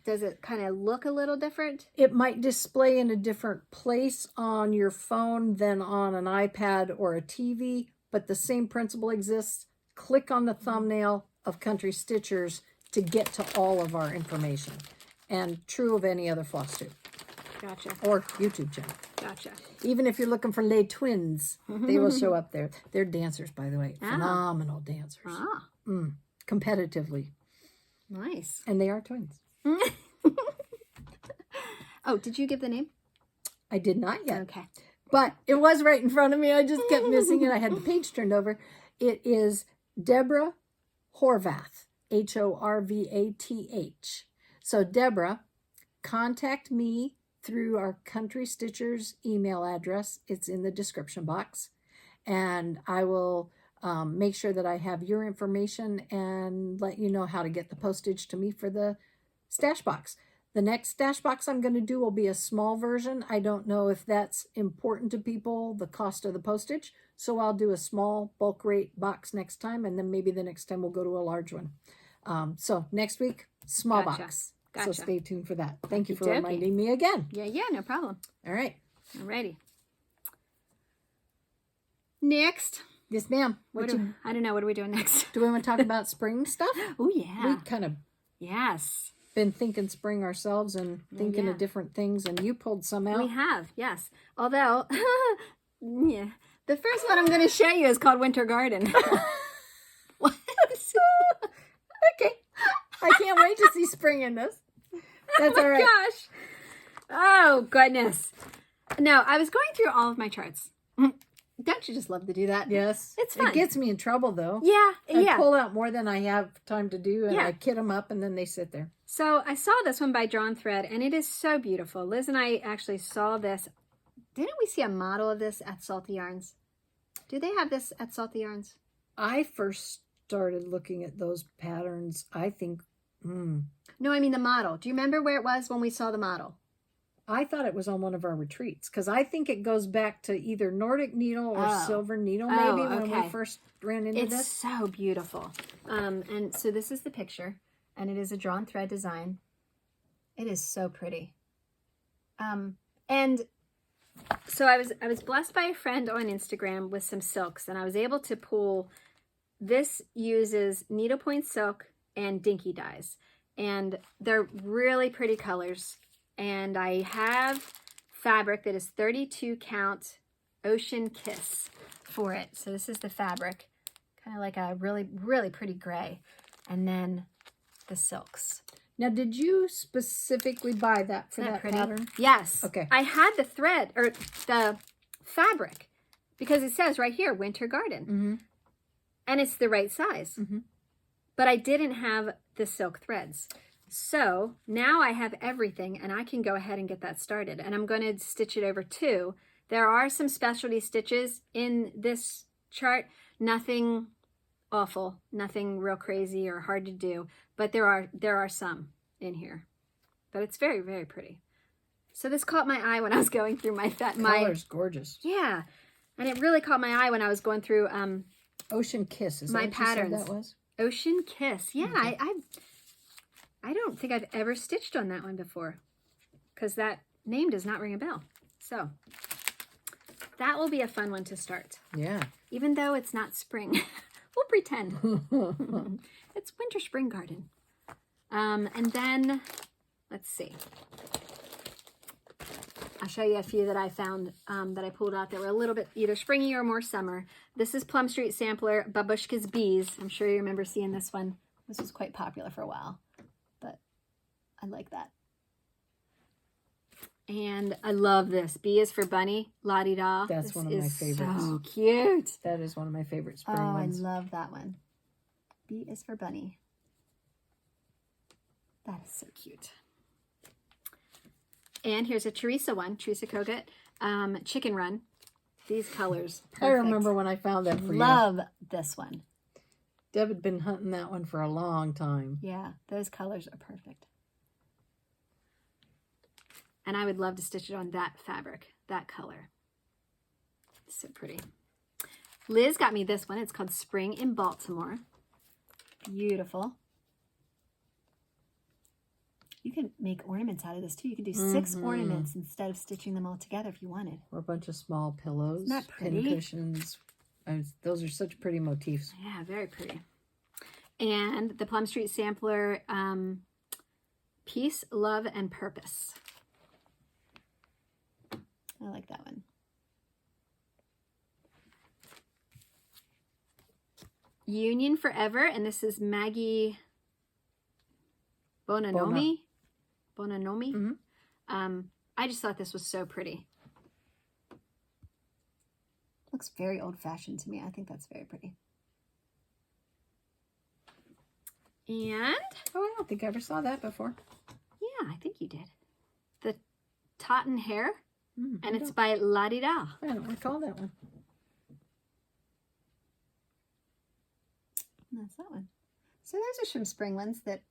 does it kind of look a little different? It might display in a different place on your phone than on an iPad or a TV, but the same principle exists. Click on the thumbnail of Country Stitchers to get to all of our information, and true of any other FlossTube. Gotcha. Or YouTube channel. Gotcha. Even if you're looking for Les Twins, they will show up there. They're dancers, by the way. Ah. Phenomenal dancers. Ah, Competitively. nice. And they are twins. Oh, did you give the name? I did not yet. Okay. But it was right in front of me. I just kept missing it. I had the page turned over. It is Deborah Horvath. Horvath. So Deborah, contact me through our Country Stitchers email address. It's in the description box. And I will make sure that I have your information and let you know how to get the postage to me for the stash box. The next stash box I'm going to do will be a small version. I don't know if that's important to people, the cost of the postage. So I'll do a small bulk rate box next time, and then maybe the next time we'll go to a large one. So next week, small box. Gotcha. So stay tuned for that. Thank you for Okey-dokey. reminding me again. Yeah, no problem. All right. Alrighty. Next. Yes, ma'am. I don't know. What are we doing next? Do we want to talk about spring stuff? Oh, yeah. We kind of Yes. been thinking spring ourselves and thinking of different things, and you pulled some out. We have, yes. Although, yeah. The first one I'm going to show you is called Winter Garden. What? Okay. I can't wait to see spring in this. That's all right. Gosh. Oh, goodness. No, I was going through all of my charts. Don't you just love to do that? Yes. It's fun. It gets me in trouble, though. Yeah, I pull out more than I have time to do, and Yeah. I kit them up, and then they sit there. So I saw this one by Drawn Thread, and it is so beautiful. Liz and I actually saw this. Didn't we see a model of this at Salty Yarns? Do they have this at Salty Yarns? I first started looking at those patterns, I think, No, I mean the model. Do you remember where it was when we saw the model? I thought it was on one of our retreats, because I think it goes back to either Nordic Needle or Silver Needle, maybe, when we first ran into It's this. so beautiful. And so this is the picture, and it is a Drawn Thread design. It is so pretty. And so I was blessed by a friend on Instagram with some silks, and I was able to pull. This uses needlepoint silk and dinky dyes, and they're really pretty colors. And I have fabric that is 32 count Ocean Kiss. for it. So this is the fabric, kind of like a really, really pretty gray. And then the silks. Now, did you specifically buy that for that pretty? pattern? Yes. Okay. I had the thread, or the fabric, because it says right here, Winter Garden. Mm-hmm. And it's the right size. Mm-hmm. But I didn't have the silk threads. So now I have everything, and I can go ahead and get that started. And I'm going to stitch it over two. There are some specialty stitches in this chart. Nothing awful, nothing real crazy or hard to do, but there are some in here. But it's very, very pretty. So this caught my eye when I was going through my color's gorgeous. Yeah, and it really caught my eye when I was going through Ocean Kiss. Is my that what patterns. You said that was? Ocean Kiss. Yeah, Okay. I don't think I've ever stitched on that one before, because that name does not ring a bell. So that will be a fun one to start. Yeah. Even though it's not spring. We'll pretend. It's Winter Spring Garden. And then, let's see. I'll show you a few that I found that I pulled out that were a little bit either springy or more summer. This is Plum Street Sampler, Babushka's Bees. I'm sure you remember seeing this one. This was quite popular for a while, but I like that. And I love this. B is for Bunny, La-di-da. That's one of my favorites. So cute. That is one of my favorite spring Oh, ones. I love that one. B is for Bunny. That is so cute. And here's a Teresa one, Teresa Kogut, Chicken Run. These colors, perfect. I remember when I found that for you. Love this one. Deb had been hunting that one for a long time. Yeah, those colors are perfect. And I would love to stitch it on that fabric, that color. It's so pretty. Liz got me this one. It's called Spring in Baltimore. Beautiful. You can make ornaments out of this too. You can do 6 ornaments instead of stitching them all together if you wanted. Or a bunch of small pillows. Isn't that pretty? Pin cushions. Those are such pretty motifs. Yeah, very pretty. And the Plum Street Sampler, Peace, Love, and Purpose. I like that one. Union Forever, and this is Maggie Bonanomi. Bonanomi. Mm-hmm. I just thought this was so pretty. Looks very old-fashioned to me. I think that's very pretty. And Oh, I don't think I ever saw that before. yeah, I think you did. The Totten Hair, and I it's don't- by La-di-da. I don't recall that one. That's that one. So those are some spring ones that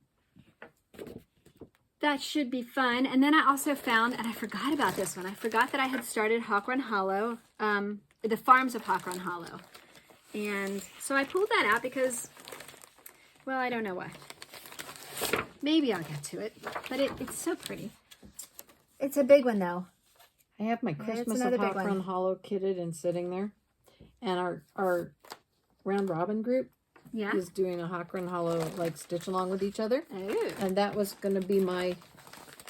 should be fun. And then I also found, and I forgot about this one. I forgot that I had started Hawk Run Hollow, the Farms of Hawk Run Hollow. And so I pulled that out because, well, I don't know why. Maybe I'll get to it, but it's so pretty. It's a big one though. I have my it's Christmas another of big Hawk one. Run Hollow kitted and sitting there. And our round robin group Yeah. is doing a Hawk Run Hollow like stitch along with each other. Oh. And that was going to be my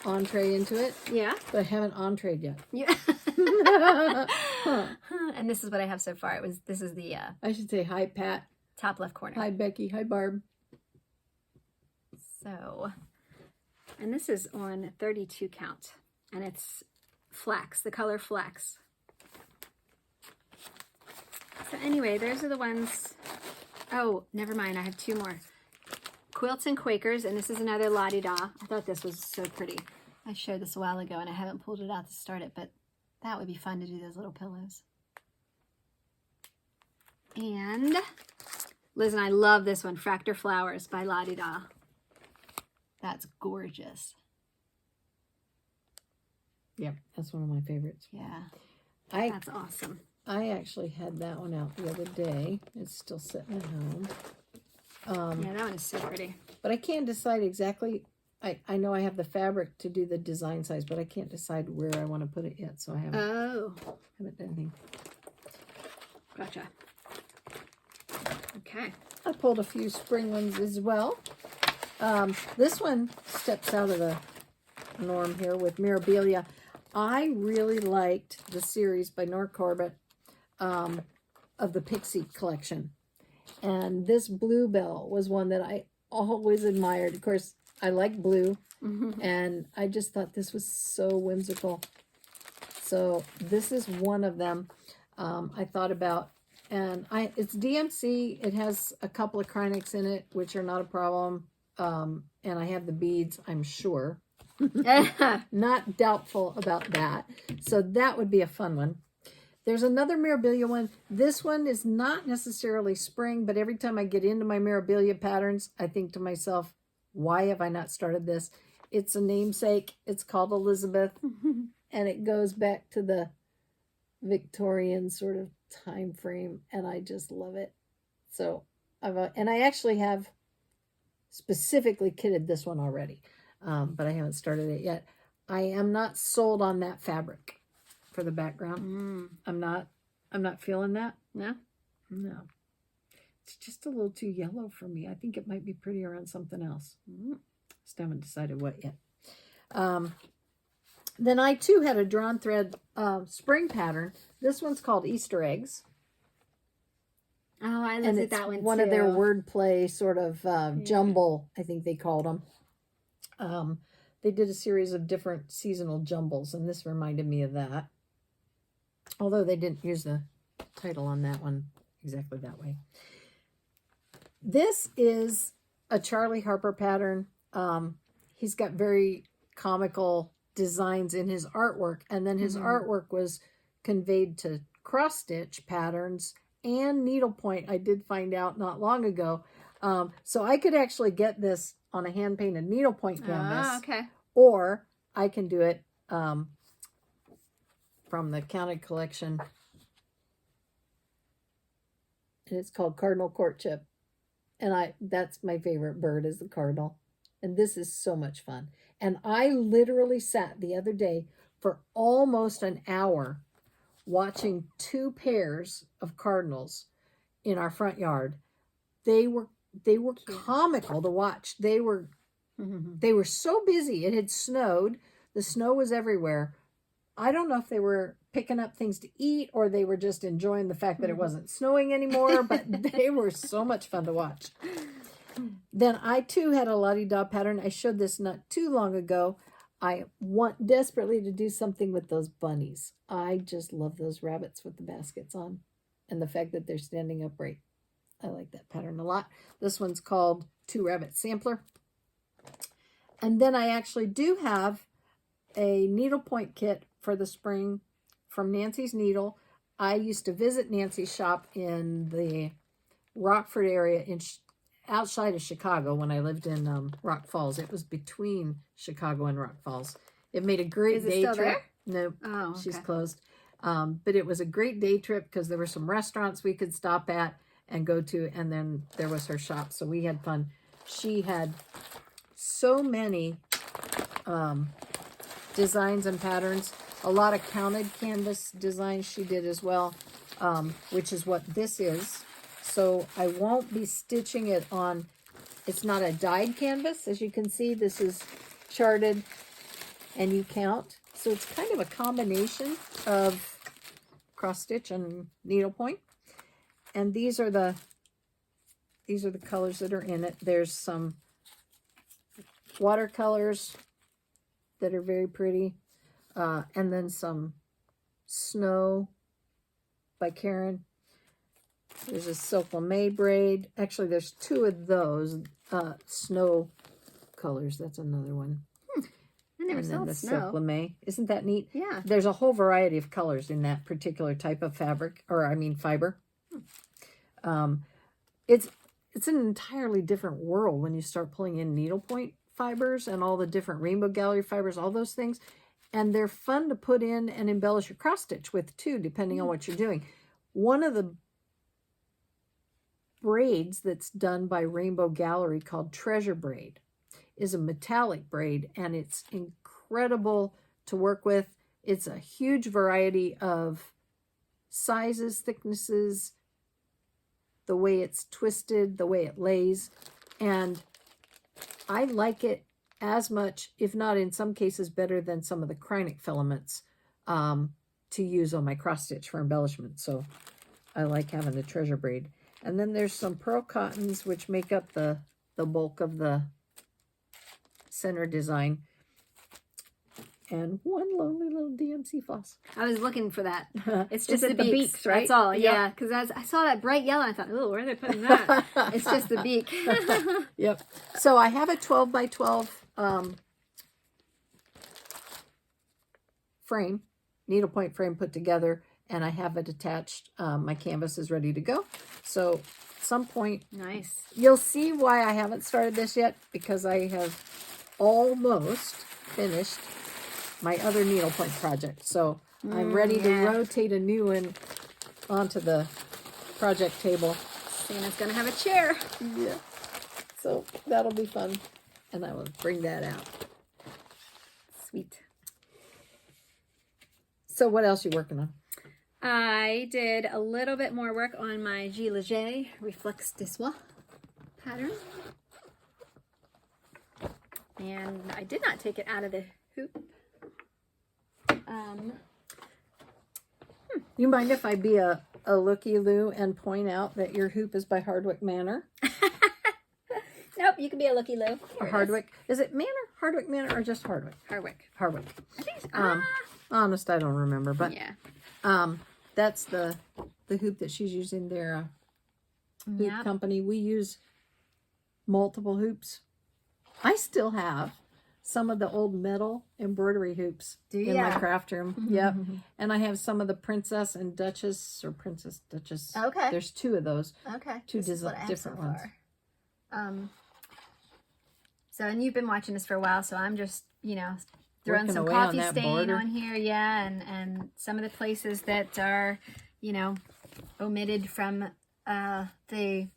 entree into it. Yeah. But I haven't entreed yet. Yeah. And this is what I have so far. This is the I should say hi, Pat. top left corner. Hi, Becky. Hi, Barb. So, and this is on 32 count, and it's flax, the color flax. So anyway, those are the ones. Oh, never mind. I have 2 more. Quilts and Quakers, and this is another La-di-da. I thought this was so pretty. I showed this a while ago, and I haven't pulled it out to start it, but that would be fun to do those little pillows. And Liz and I love this one, Fractor Flowers by La-di-da. That's gorgeous. Yep, that's one of my favorites. Yeah, I that's awesome. actually had that one out the other day. It's still sitting at home. Yeah, that one is so pretty. But I can't decide exactly. I know I have the fabric to do the design size, but I can't decide where I want to put it yet. So I haven't Oh, done anything. gotcha. Okay. I pulled a few spring ones as well. This one steps out of the norm here with Mirabilia. I really liked the series by Nora Corbett of the Pixie collection. And this bluebell was one that I always admired. Of course, I like blue, and I just thought this was so whimsical. So this is one of them I thought about. And it's DMC. It has a couple of Krynics in it, which are not a problem. And I have the beads, I'm sure. Not doubtful about that. So that would be a fun one. There's another Mirabilia one. This one is not necessarily spring, but every time I get into my Mirabilia patterns, I think to myself, why have I not started this? It's a namesake. It's called Elizabeth, and it goes back to the Victorian sort of time frame, and I just love it. So, and I actually have specifically kitted this one already, but I haven't started it yet. I am not sold on that fabric for the background. I'm not feeling that. No. It's just a little too yellow for me. I think it might be prettier on something else. Just haven't decided what yet. Then I too had a drawn thread spring pattern. This one's called Easter eggs. Oh, I looked at that one too. One of their wordplay sort of jumble, I think they called them. They did a series of different seasonal jumbles, and this reminded me of that. Although they didn't use the title on that one exactly that way. This is a Charlie Harper pattern. He's got very comical designs in his artwork, and then his artwork was conveyed to cross-stitch patterns and needlepoint. I did find out not long ago. So I could actually get this on a hand-painted needlepoint canvas. Okay. Or I can do it from the Counted Collection. And it's called Cardinal Courtship. And that's my favorite bird, is the cardinal. And this is so much fun. And I literally sat the other day for almost an hour watching two pairs of cardinals in our front yard. They were comical to watch. They were so busy. It had snowed. The snow was everywhere. I don't know if they were picking up things to eat or they were just enjoying the fact that it wasn't snowing anymore, but they were so much fun to watch. Then I too had a la-di-da pattern. I showed this not too long ago. I want desperately to do something with those bunnies. I just love those rabbits with the baskets on and the fact that they're standing upright. I like that pattern a lot. This one's called Two Rabbit Sampler. And then I actually do have a needlepoint kit for the spring from Nancy's Needle. I used to visit Nancy's shop in the Rockford area outside of Chicago when I lived in Rock Falls. It was between Chicago and Rock Falls. It made a great day trip. There? No, oh, okay. She's closed. But it was a great day trip because there were some restaurants we could stop at and go to, and then there was her shop, so we had fun. She had so many designs and patterns, a lot of counted canvas designs she did as well, which is what this is. So I won't be stitching it on, it's not a dyed canvas. As you can see, this is charted and you count. So it's kind of a combination of cross stitch and needlepoint. And these are the colors that are in it. There's some watercolors that are very pretty. And then some snow by Karen. There's a silk lame braid. Actually, there's two of those snow colors. That's another one. I never saw the snow. silk lame. Isn't that neat? Yeah. There's a whole variety of colors in that particular type of fabric, or I mean fiber. It's an entirely different world when you start pulling in needlepoint fibers and all the different rainbow gallery fibers, all those things. And they're fun to put in and embellish your cross stitch with too, depending on what you're doing. One of the braids that's done by Rainbow Gallery called Treasure Braid is a metallic braid, and it's incredible to work with. It's a huge variety of sizes, thicknesses, the way it's twisted, the way it lays, and I like it as much, if not in some cases better than some of the Krynic filaments to use on my cross stitch for embellishment. So I like having the treasure braid. And then there's some pearl cottons, which make up the bulk of the center design. And one lonely little DMC floss. I was looking for that. It's just Is the it the beaks, beaks, right? That's all. Yep. Yeah, because I saw that bright yellow, and I thought, oh, where are they putting that? It's just the beak. Yep. So I have a 12 by 12 frame, needlepoint frame put together, and I have it attached. My canvas is ready to go. So at some point, Nice. you'll see why I haven't started this yet, because I have almost finished my other needlepoint project. So I'm ready to rotate a new one onto the project table. Santa's going to have a chair. Yeah. So that'll be fun. And I will bring that out. Sweet. So what else are you working on? I did a little bit more work on my G. Leger Reflex de Soie pattern. And I did not take it out of the hoop. You mind if I be a looky-loo and point out that your hoop is by Hardwick Manor? Nope, you can be a looky-loo. Or Hardwick. Is it Manor? Hardwick Manor or just Hardwick? Hardwick. Hardwick. I think Honest, I don't remember, but yeah. That's the hoop that she's using, their hoop company. We use multiple hoops. I still have some of the old metal embroidery hoops in my craft room. Yep. And I have some of the Princess and Duchess, or Princess Duchess. Okay. There's two of those. Okay. Two different ones. So, and you've been watching this for a while, so I'm just, throwing Working some away on coffee that stain border. on here, and some of the places that are, omitted from the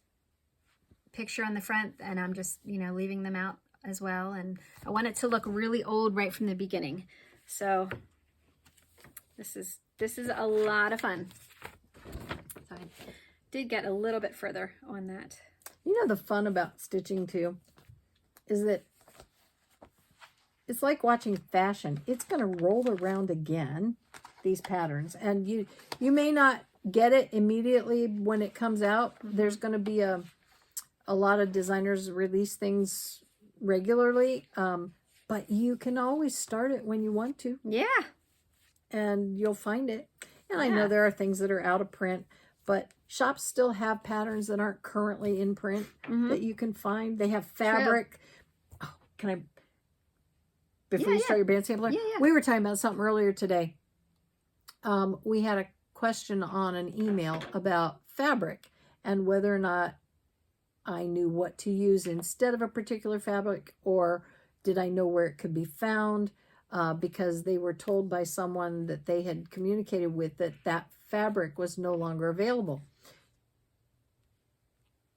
picture on the front, and I'm just, leaving them out as well. And I want it to look really old right from the beginning. So this is a lot of fun. So I did get a little bit further on that. The fun about stitching too is that it's like watching fashion. It's going to roll around again, these patterns, and you may not get it immediately when it comes out. There's going to be a lot of designers release things regularly, but you can always start it when you want to. Yeah. And you'll find it. And I know there are things that are out of print, but shops still have patterns that aren't currently in print that you can find. They have fabric. Oh, can I, before you start your band sampler? Yeah. We were talking about something earlier today. We had a question on an email about fabric and whether or not I knew what to use instead of a particular fabric, or did I know where it could be found, because they were told by someone that they had communicated with that fabric was no longer available.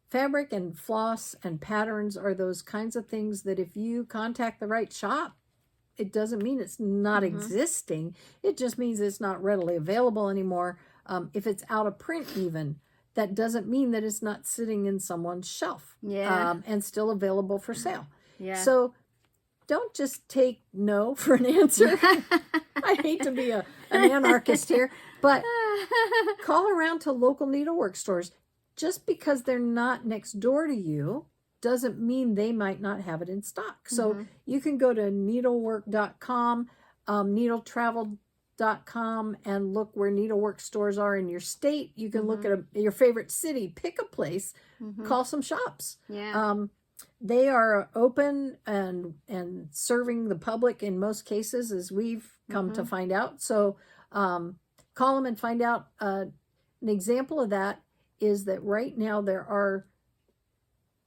Fabric and floss and patterns are those kinds of things that if you contact the right shop, it doesn't mean it's not existing. It just means it's not readily available anymore. If it's out of print even, that doesn't mean that it's not sitting in someone's shelf and still available for sale. Yeah. So don't just take no for an answer. I hate to be an anarchist here, but call around to local needlework stores. Just because they're not next door to you doesn't mean they might not have it in stock. So you can go to needlework.com, needletravel.com, and look where needlework stores are in your state. You can look at your favorite city, pick a place, call some shops. Yeah. They are open and serving the public in most cases, as we've come to find out. So call them and find out. An example of that is that right now there are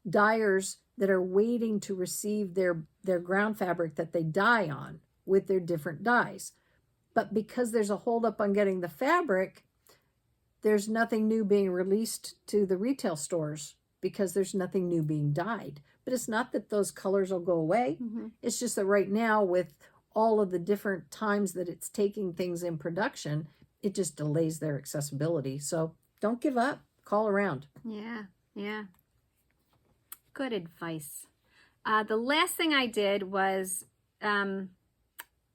dyers that are waiting to receive their ground fabric that they dye on with their different dyes. But because there's a holdup on getting the fabric, there's nothing new being released to the retail stores because there's nothing new being dyed. But it's not that those colors will go away. It's just that right now, with all of the different times that it's taking things in production, it just delays their accessibility. So don't give up. Call around. Yeah. Good advice. The last thing I did was,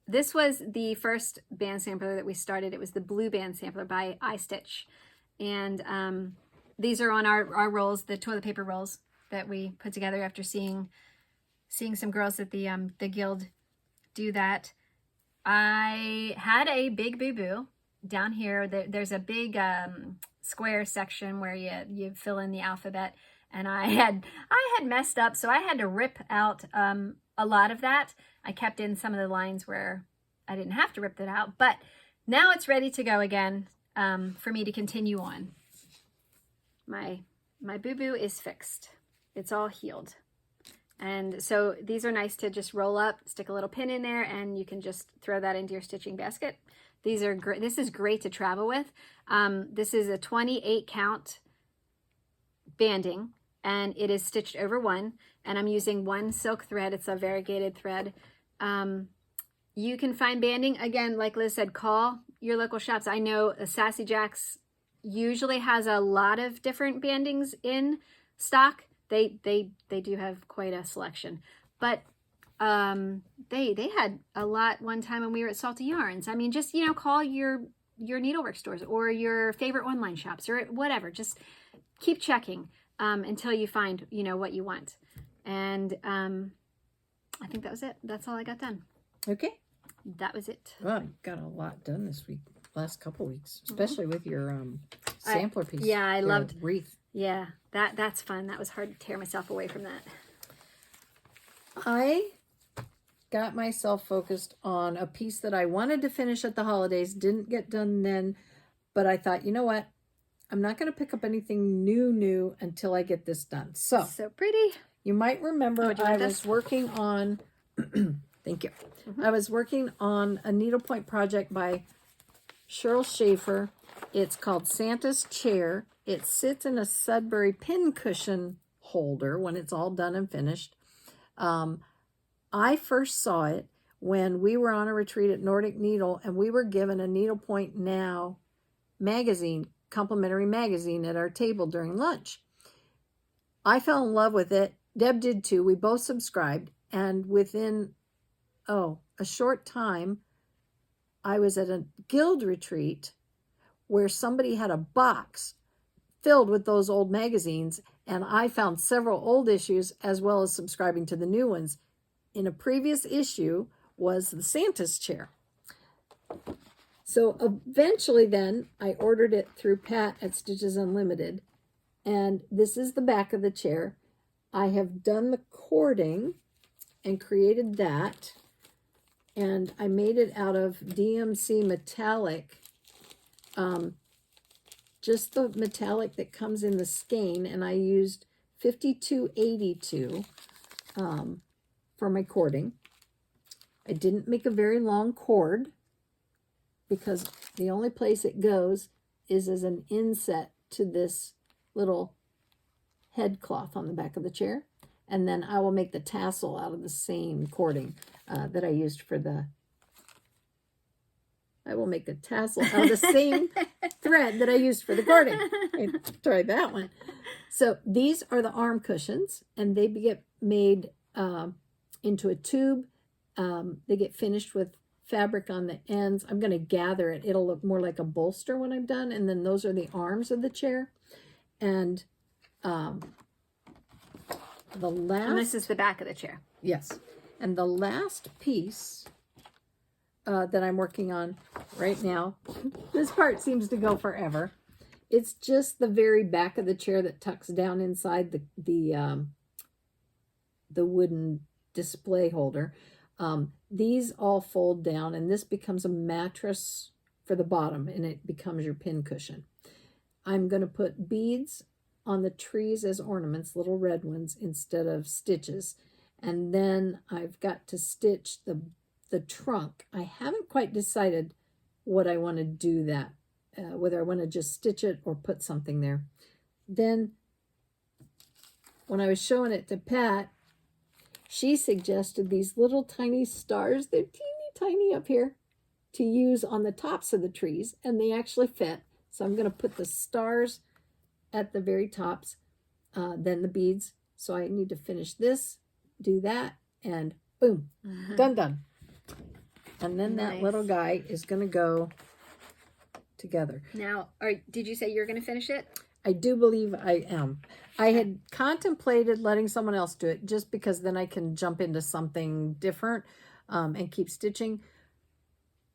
this was the first band sampler that we started. It was the blue band sampler by iStitch. And these are on our rolls, the toilet paper rolls that we put together after seeing some girls at the guild do that. I had a big boo-boo down here. There's a big square section where you fill in the alphabet, and I had messed up, so I had to rip out a lot of that. I kept in some of the lines where I didn't have to rip that out, but now it's ready to go again for me to continue on. My boo-boo is fixed. It's all healed. And so these are nice to just roll up, stick a little pin in there, and you can just throw that into your stitching basket. These are great. This is great to travel with. This is a 28 count banding, and it is stitched over one, and I'm using one silk thread. It's a variegated thread. You can find banding, again, like Liz said, call your local shops. I know Sassy Jack's usually has a lot of different bandings in stock. They do have quite a selection, but they had a lot one time when we were at Salty Yarns. I mean, just, you know, call your needlework stores or your favorite online shops or whatever. Just keep checking until you find, you know, what you want. And I think that was it. That's all I got done. Okay. That was it. Well, I got a lot done this week, last couple weeks, especially with your sampler piece. Yeah, I loved wreath. Yeah, that's fun. That was hard to tear myself away from that. I got myself focused on a piece that I wanted to finish at the holidays, didn't get done then, but I thought, you know what? I'm not going to pick up anything new until I get this done. So pretty. You might remember I was working on, thank you. I was working on a needlepoint project by Cheryl Schaefer. It's called Santa's Chair. It sits in a Sudbury pin cushion holder when it's all done and finished. I first saw it when we were on a retreat at Nordic Needle, and we were given a Needlepoint Now magazine, complimentary magazine, at our table during lunch. I fell in love with it. Deb did too. We both subscribed, and within a short time, I was at a guild retreat where somebody had a box filled with those old magazines, and I found several old issues as well as subscribing to the new ones. In a previous issue was the Santa's Chair. So eventually then I ordered it through Pat at Stitches Unlimited, and this is the back of the chair. I have done the cording and created that, and I made it out of DMC metallic, just the metallic that comes in the skein, and I used 5282 for my cording. I didn't make a very long cord because the only place it goes is as an inset to this little head cloth on the back of the chair, and then I will make the tassel out of the same cording that I used for the I will make the tassel out of the same thread that I used for the cording. I tried that one. So these are the arm cushions, and they get made into a tube. They get finished with fabric on the ends. I'm going to gather it. It'll look more like a bolster when I'm done. And then those are the arms of the chair. And the last... And this is the back of the chair. Yes. And the last piece that I'm working on right now, this part seems to go forever. It's just the very back of the chair that tucks down inside the wooden display holder. These all fold down, and this becomes a mattress for the bottom, and it becomes your pin cushion. I'm going to put beads on the trees as ornaments, little red ones, instead of stitches. And then I've got to stitch the trunk. I haven't quite decided what I want to do that, whether I want to just stitch it or put something there. Then when I was showing it to Pat, she suggested these little tiny stars. They're teeny tiny up here to use on the tops of the trees, and they actually fit. So I'm going to put the stars at the very tops, then the beads. So I need to finish this, do that, and boom, done. And then that little guy is going to go together. Now, did you say you're going to finish it? I do believe I am. I had contemplated letting someone else do it just because then I can jump into something different and keep stitching.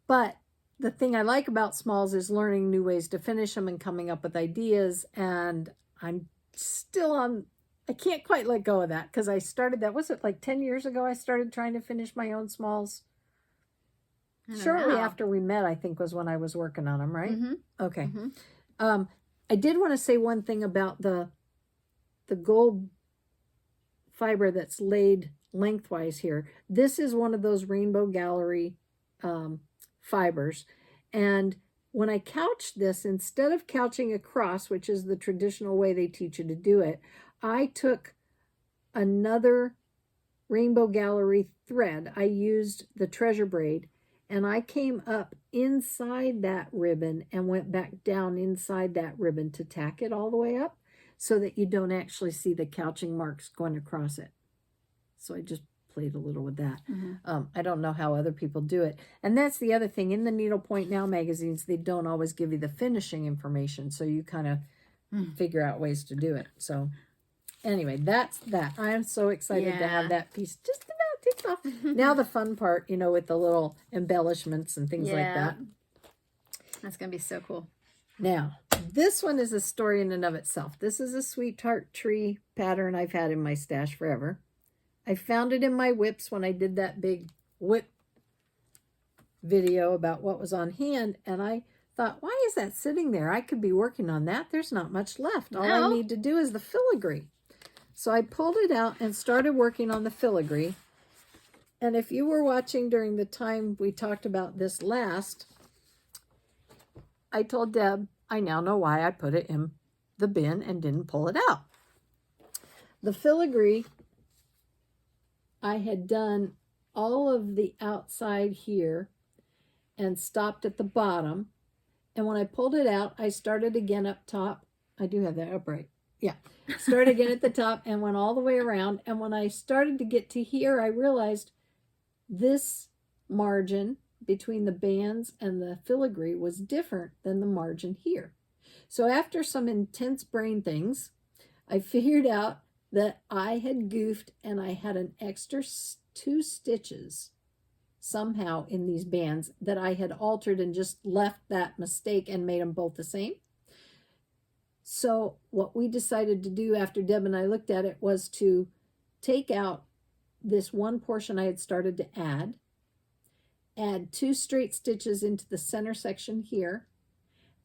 But the thing I like about smalls is learning new ways to finish them and coming up with ideas. And I'm still on, I can't quite let go of that because I started that, was it like 10 years ago I started trying to finish my own smalls? Shortly after we met, I think, was when I was working on them, right? Mm-hmm. Okay. Mm-hmm. I did want to say one thing about the gold fiber that's laid lengthwise here. This is one of those Rainbow Gallery fibers. And when I couched this, instead of couching across, which is the traditional way they teach you to do it, I took another Rainbow Gallery thread. I used the Treasure Braid, and I came up inside that ribbon and went back down inside that ribbon to tack it all the way up so that you don't actually see the couching marks going across it. So I just played a little with that. Mm-hmm. I don't know how other people do it. And that's the other thing. In the Needlepoint Now magazines, they don't always give you the finishing information. So you kind of figure out ways to do it. So anyway, that's that. I am so excited to have that piece just about ticked off. Now the fun part, you know, with the little embellishments and things like that. That's going to be so cool. Now, this one is a story in and of itself. This is a sweet tart tree pattern I've had in my stash forever. I found it in my whips when I did that big whip video about what was on hand, and I thought, why is that sitting there? I could be working on that. There's not much left. All I need to do is the filigree. So I pulled it out and started working on the filigree. And if you were watching during the time we talked about this last, I told Deb, I now know why I put it in the bin and didn't pull it out. The filigree, I had done all of the outside here and stopped at the bottom. And when I pulled it out, I started again up top. I do have that upright. Yeah. Started again at the top and went all the way around. And when I started to get to here, I realized this margin between the bands and the filigree was different than the margin here. So after some intense brain things, I figured out that I had goofed and I had an extra 2 stitches somehow in these bands that I had altered and just left that mistake and made them both the same. So what we decided to do after Deb and I looked at it was to take out this one portion I had started to add 2 straight stitches into the center section here,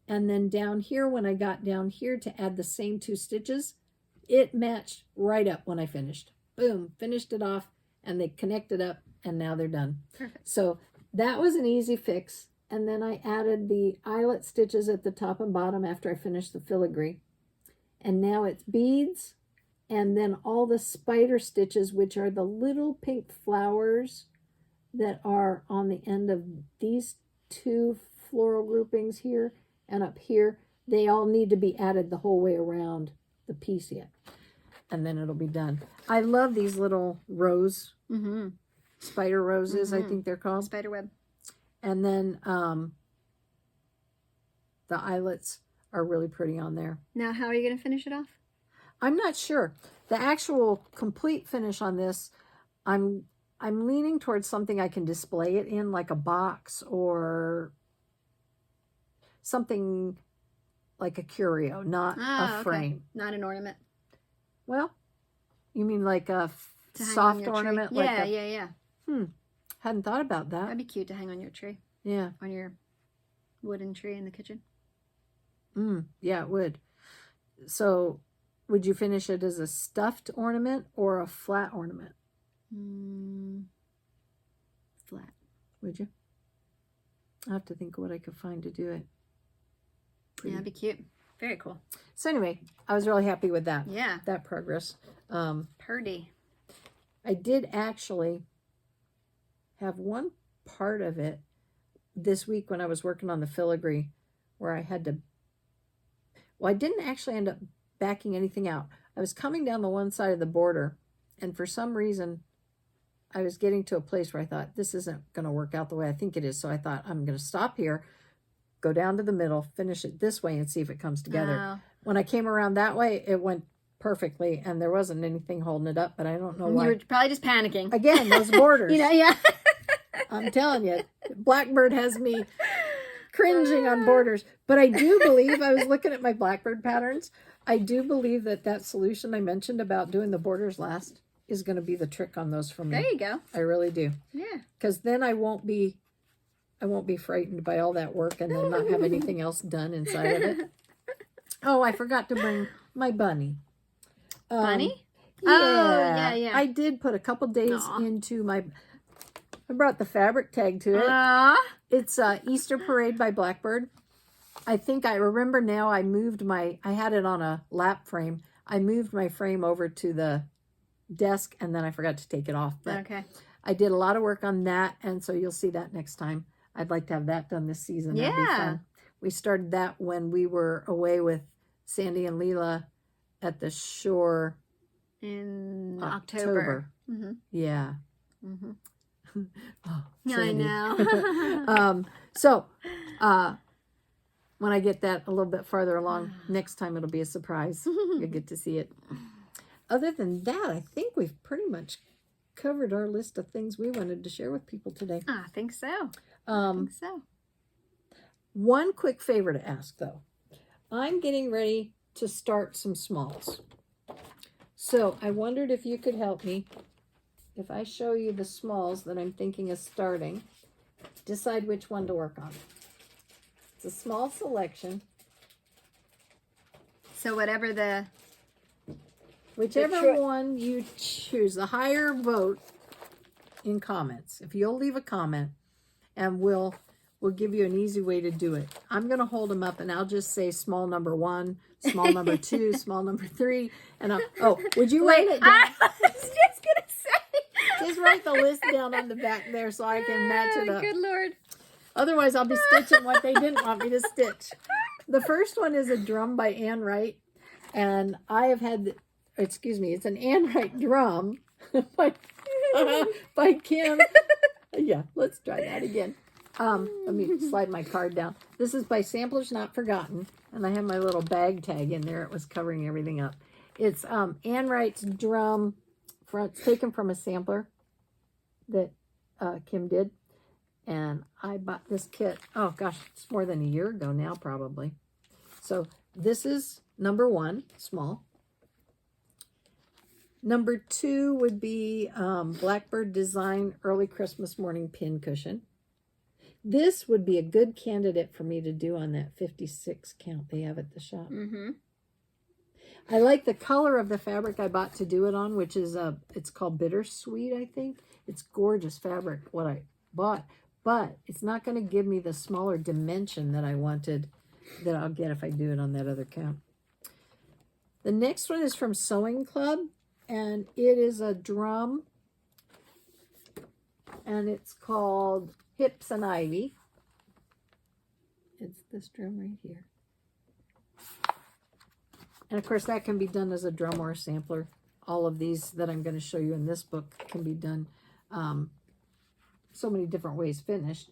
and then down here, when I got down here to add the same 2 stitches, it matched right up when I finished. Boom, finished it off, and they connected up, and now they're done. Perfect. So that was an easy fix. And then I added the eyelet stitches at the top and bottom after I finished the filigree. And now it's beads, and then all the spider stitches, which are the little pink flowers that are on the end of these 2 floral groupings here and up here. They all need to be added the whole way around the piece yet. And then it'll be done. I love these little rose, spider roses, I think they're called. Spider web. And then the eyelets are really pretty on there. Now, how are you going to finish it off? I'm not sure. The actual complete finish on this, I'm leaning towards something I can display it in, like a box or something like a curio, not a frame. Not an ornament. Well, you mean like a To hang on soft your ornament? tree. Like Yeah. Hadn't thought about that. That'd be cute to hang on your tree. Yeah. On your wooden tree in the kitchen. Yeah, it would. So would you finish it as a stuffed ornament or a flat ornament? Flat. Would you? I'll have to think of what I could find to do it. Yeah, that'd be cute. Very cool. So anyway, I was really happy with that. Yeah. That progress. Purdy. I did actually have one part of it this week when I was working on the filigree where I had to, well, I didn't actually end up backing anything out. I was coming down the one side of the border, and for some reason I was getting to a place where I thought this isn't going to work out the way I think it is. So I thought I'm going to stop here, go down to the middle, finish it this way, and see if it comes together. Oh. When I came around that way, it went perfectly, and there wasn't anything holding it up, but I don't know why. You were probably just panicking. Again, those borders. Yeah. I'm telling you, Blackbird has me cringing on borders. But I do believe, I was looking at my Blackbird patterns, I do believe that solution I mentioned about doing the borders last is going to be the trick on those for me. There you go. I really do. Yeah. Because then I won't be frightened by all that work and then not have anything else done inside of it. Oh, I forgot to bring my bunny. Bunny? Yeah. Yeah. I did put a couple days into I brought the fabric tag to it. It's Easter Parade by Blackbird. I think I remember now I had it on a lap frame. I moved my frame over to the desk and then I forgot to take it off. But okay. I did a lot of work on that, and so you'll see that next time. I'd like to have that done this season. Yeah. That'd be fun. We started that when we were away with Sandy and Leela at the shore in October. Mm-hmm. Yeah. Mm-hmm. Oh, I know. So when I get that a little bit farther along, next time it'll be a surprise. You'll get to see it. Other than that, I think we've pretty much covered our list of things we wanted to share with people today. I think so. One quick favor to ask, though. I'm getting ready to start some smalls. So I wondered if you could help me. If I show you the smalls that I'm thinking of starting, decide which one to work on. It's a small selection. So whatever Whichever one you choose, the higher vote in comments. If you'll leave a comment, and we'll give you an easy way to do it. I'm going to hold them up, and I'll just say small number 1, small number 2, small number 3, and would you write it down? I was just gonna say. Just write the list down on the back there so I can match it up. Good Lord. Otherwise, I'll be stitching what they didn't want me to stitch. The first one is a drum by Ann Wright, and I have had, it's an Ann Wright drum by Kim. Yeah, let's try that again. Let me slide my card down. This is by Samplers Not Forgotten, and I have my little bag tag in there. It was covering everything up. It's Ann Wright's drum. It's taken from a sampler that Kim did, and I bought this kit. Oh gosh, it's more than a year ago now, probably. So this is number 1, small. Number 2 would be Blackbird Design Early Christmas Morning Pin Cushion. This would be a good candidate for me to do on that 56 count they have at the shop. Mm-hmm. I like the color of the fabric I bought to do it on, which is it's called Bittersweet, I think. It's gorgeous fabric, what I bought, but it's not going to give me the smaller dimension that I wanted, that I'll get if I do it on that other count. The next one is from Sewing Club, and it is a drum, and it's called Hips and Ivy. It's this drum right here. And of course that can be done as a drum or a sampler. All of these that I'm going to show you in this book can be done so many different ways finished.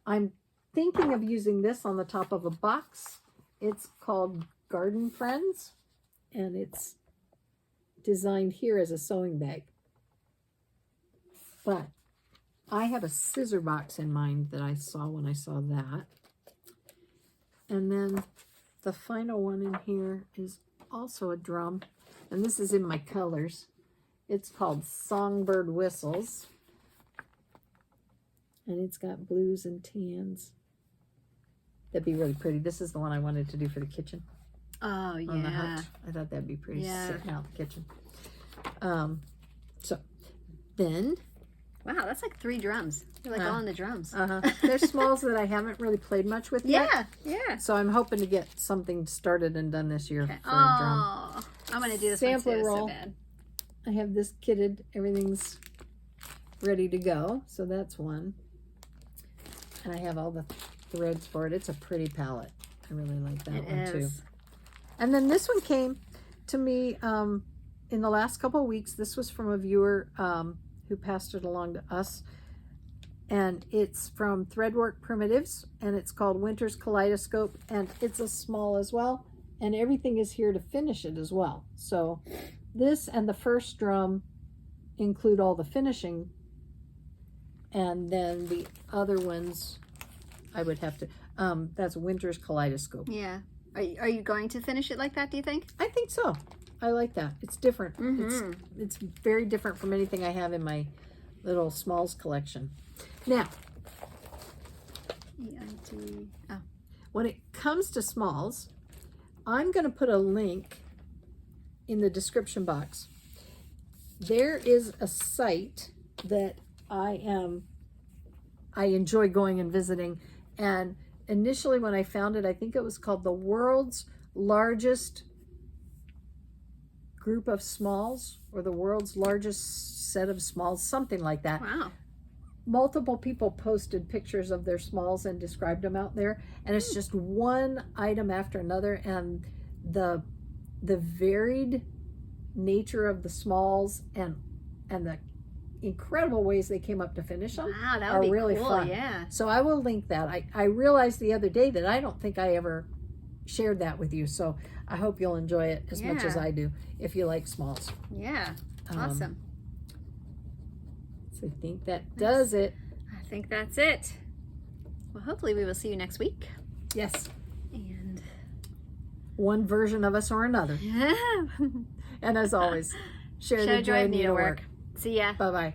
I'm thinking of using this on the top of a box. It's called Garden Friends, and it's designed here as a sewing bag. But I have a scissor box in mind that I saw when I saw that. And then the final one in here is also a drum, and this is in my colors. It's called Songbird Whistles, and it's got blues and tans. That'd be really pretty. This is the one I wanted to do for the kitchen. Oh, yeah. On the hutch. I thought that'd be pretty sitting out the kitchen. So then... Wow, that's like 3 drums. You're like all in the drums. There's smalls that I haven't really played much with yet. Yeah. So I'm hoping to get something started and done this year for a drum. I'm going to do this Sampler one too, roll. so bad. I have this kitted. Everything's ready to go. So that's one. And I have all the threads for it. It's a pretty palette. I really like that one too. And then this one came to me in the last couple of weeks. This was from a viewer who passed it along to us. and it's from Threadwork Primitives, and it's called Winter's Kaleidoscope, and it's a small as well, and everything is here to finish it as well. So this and the first drum include all the finishing, and then the other ones I would have to, that's Winter's Kaleidoscope. Yeah. Are you going to finish it like that, do you think? I think so. I like that. It's different. It's very different from anything I have in my little smalls collection. Now, when it comes to smalls, I'm going to put a link in the description box. There is a site that I enjoy going and visiting, and initially when I found it, I think it was called the world's largest group of smalls, or the world's largest set of smalls, something like that. Wow. Multiple people posted pictures of their smalls and described them out there, and it's just one item after another, and the varied nature of the smalls and the incredible ways they came up to finish them that would be really cool, fun. Yeah. So I will link that. I realized the other day that I don't think I ever shared that with you, so I hope you'll enjoy it as much as I do if you like smalls. Yeah. Awesome. So I think that does it. I think that's it. Well, hopefully we will see you next week. Yes. And one version of us or another. And as always, share the joy of needlework. See ya. Bye-bye.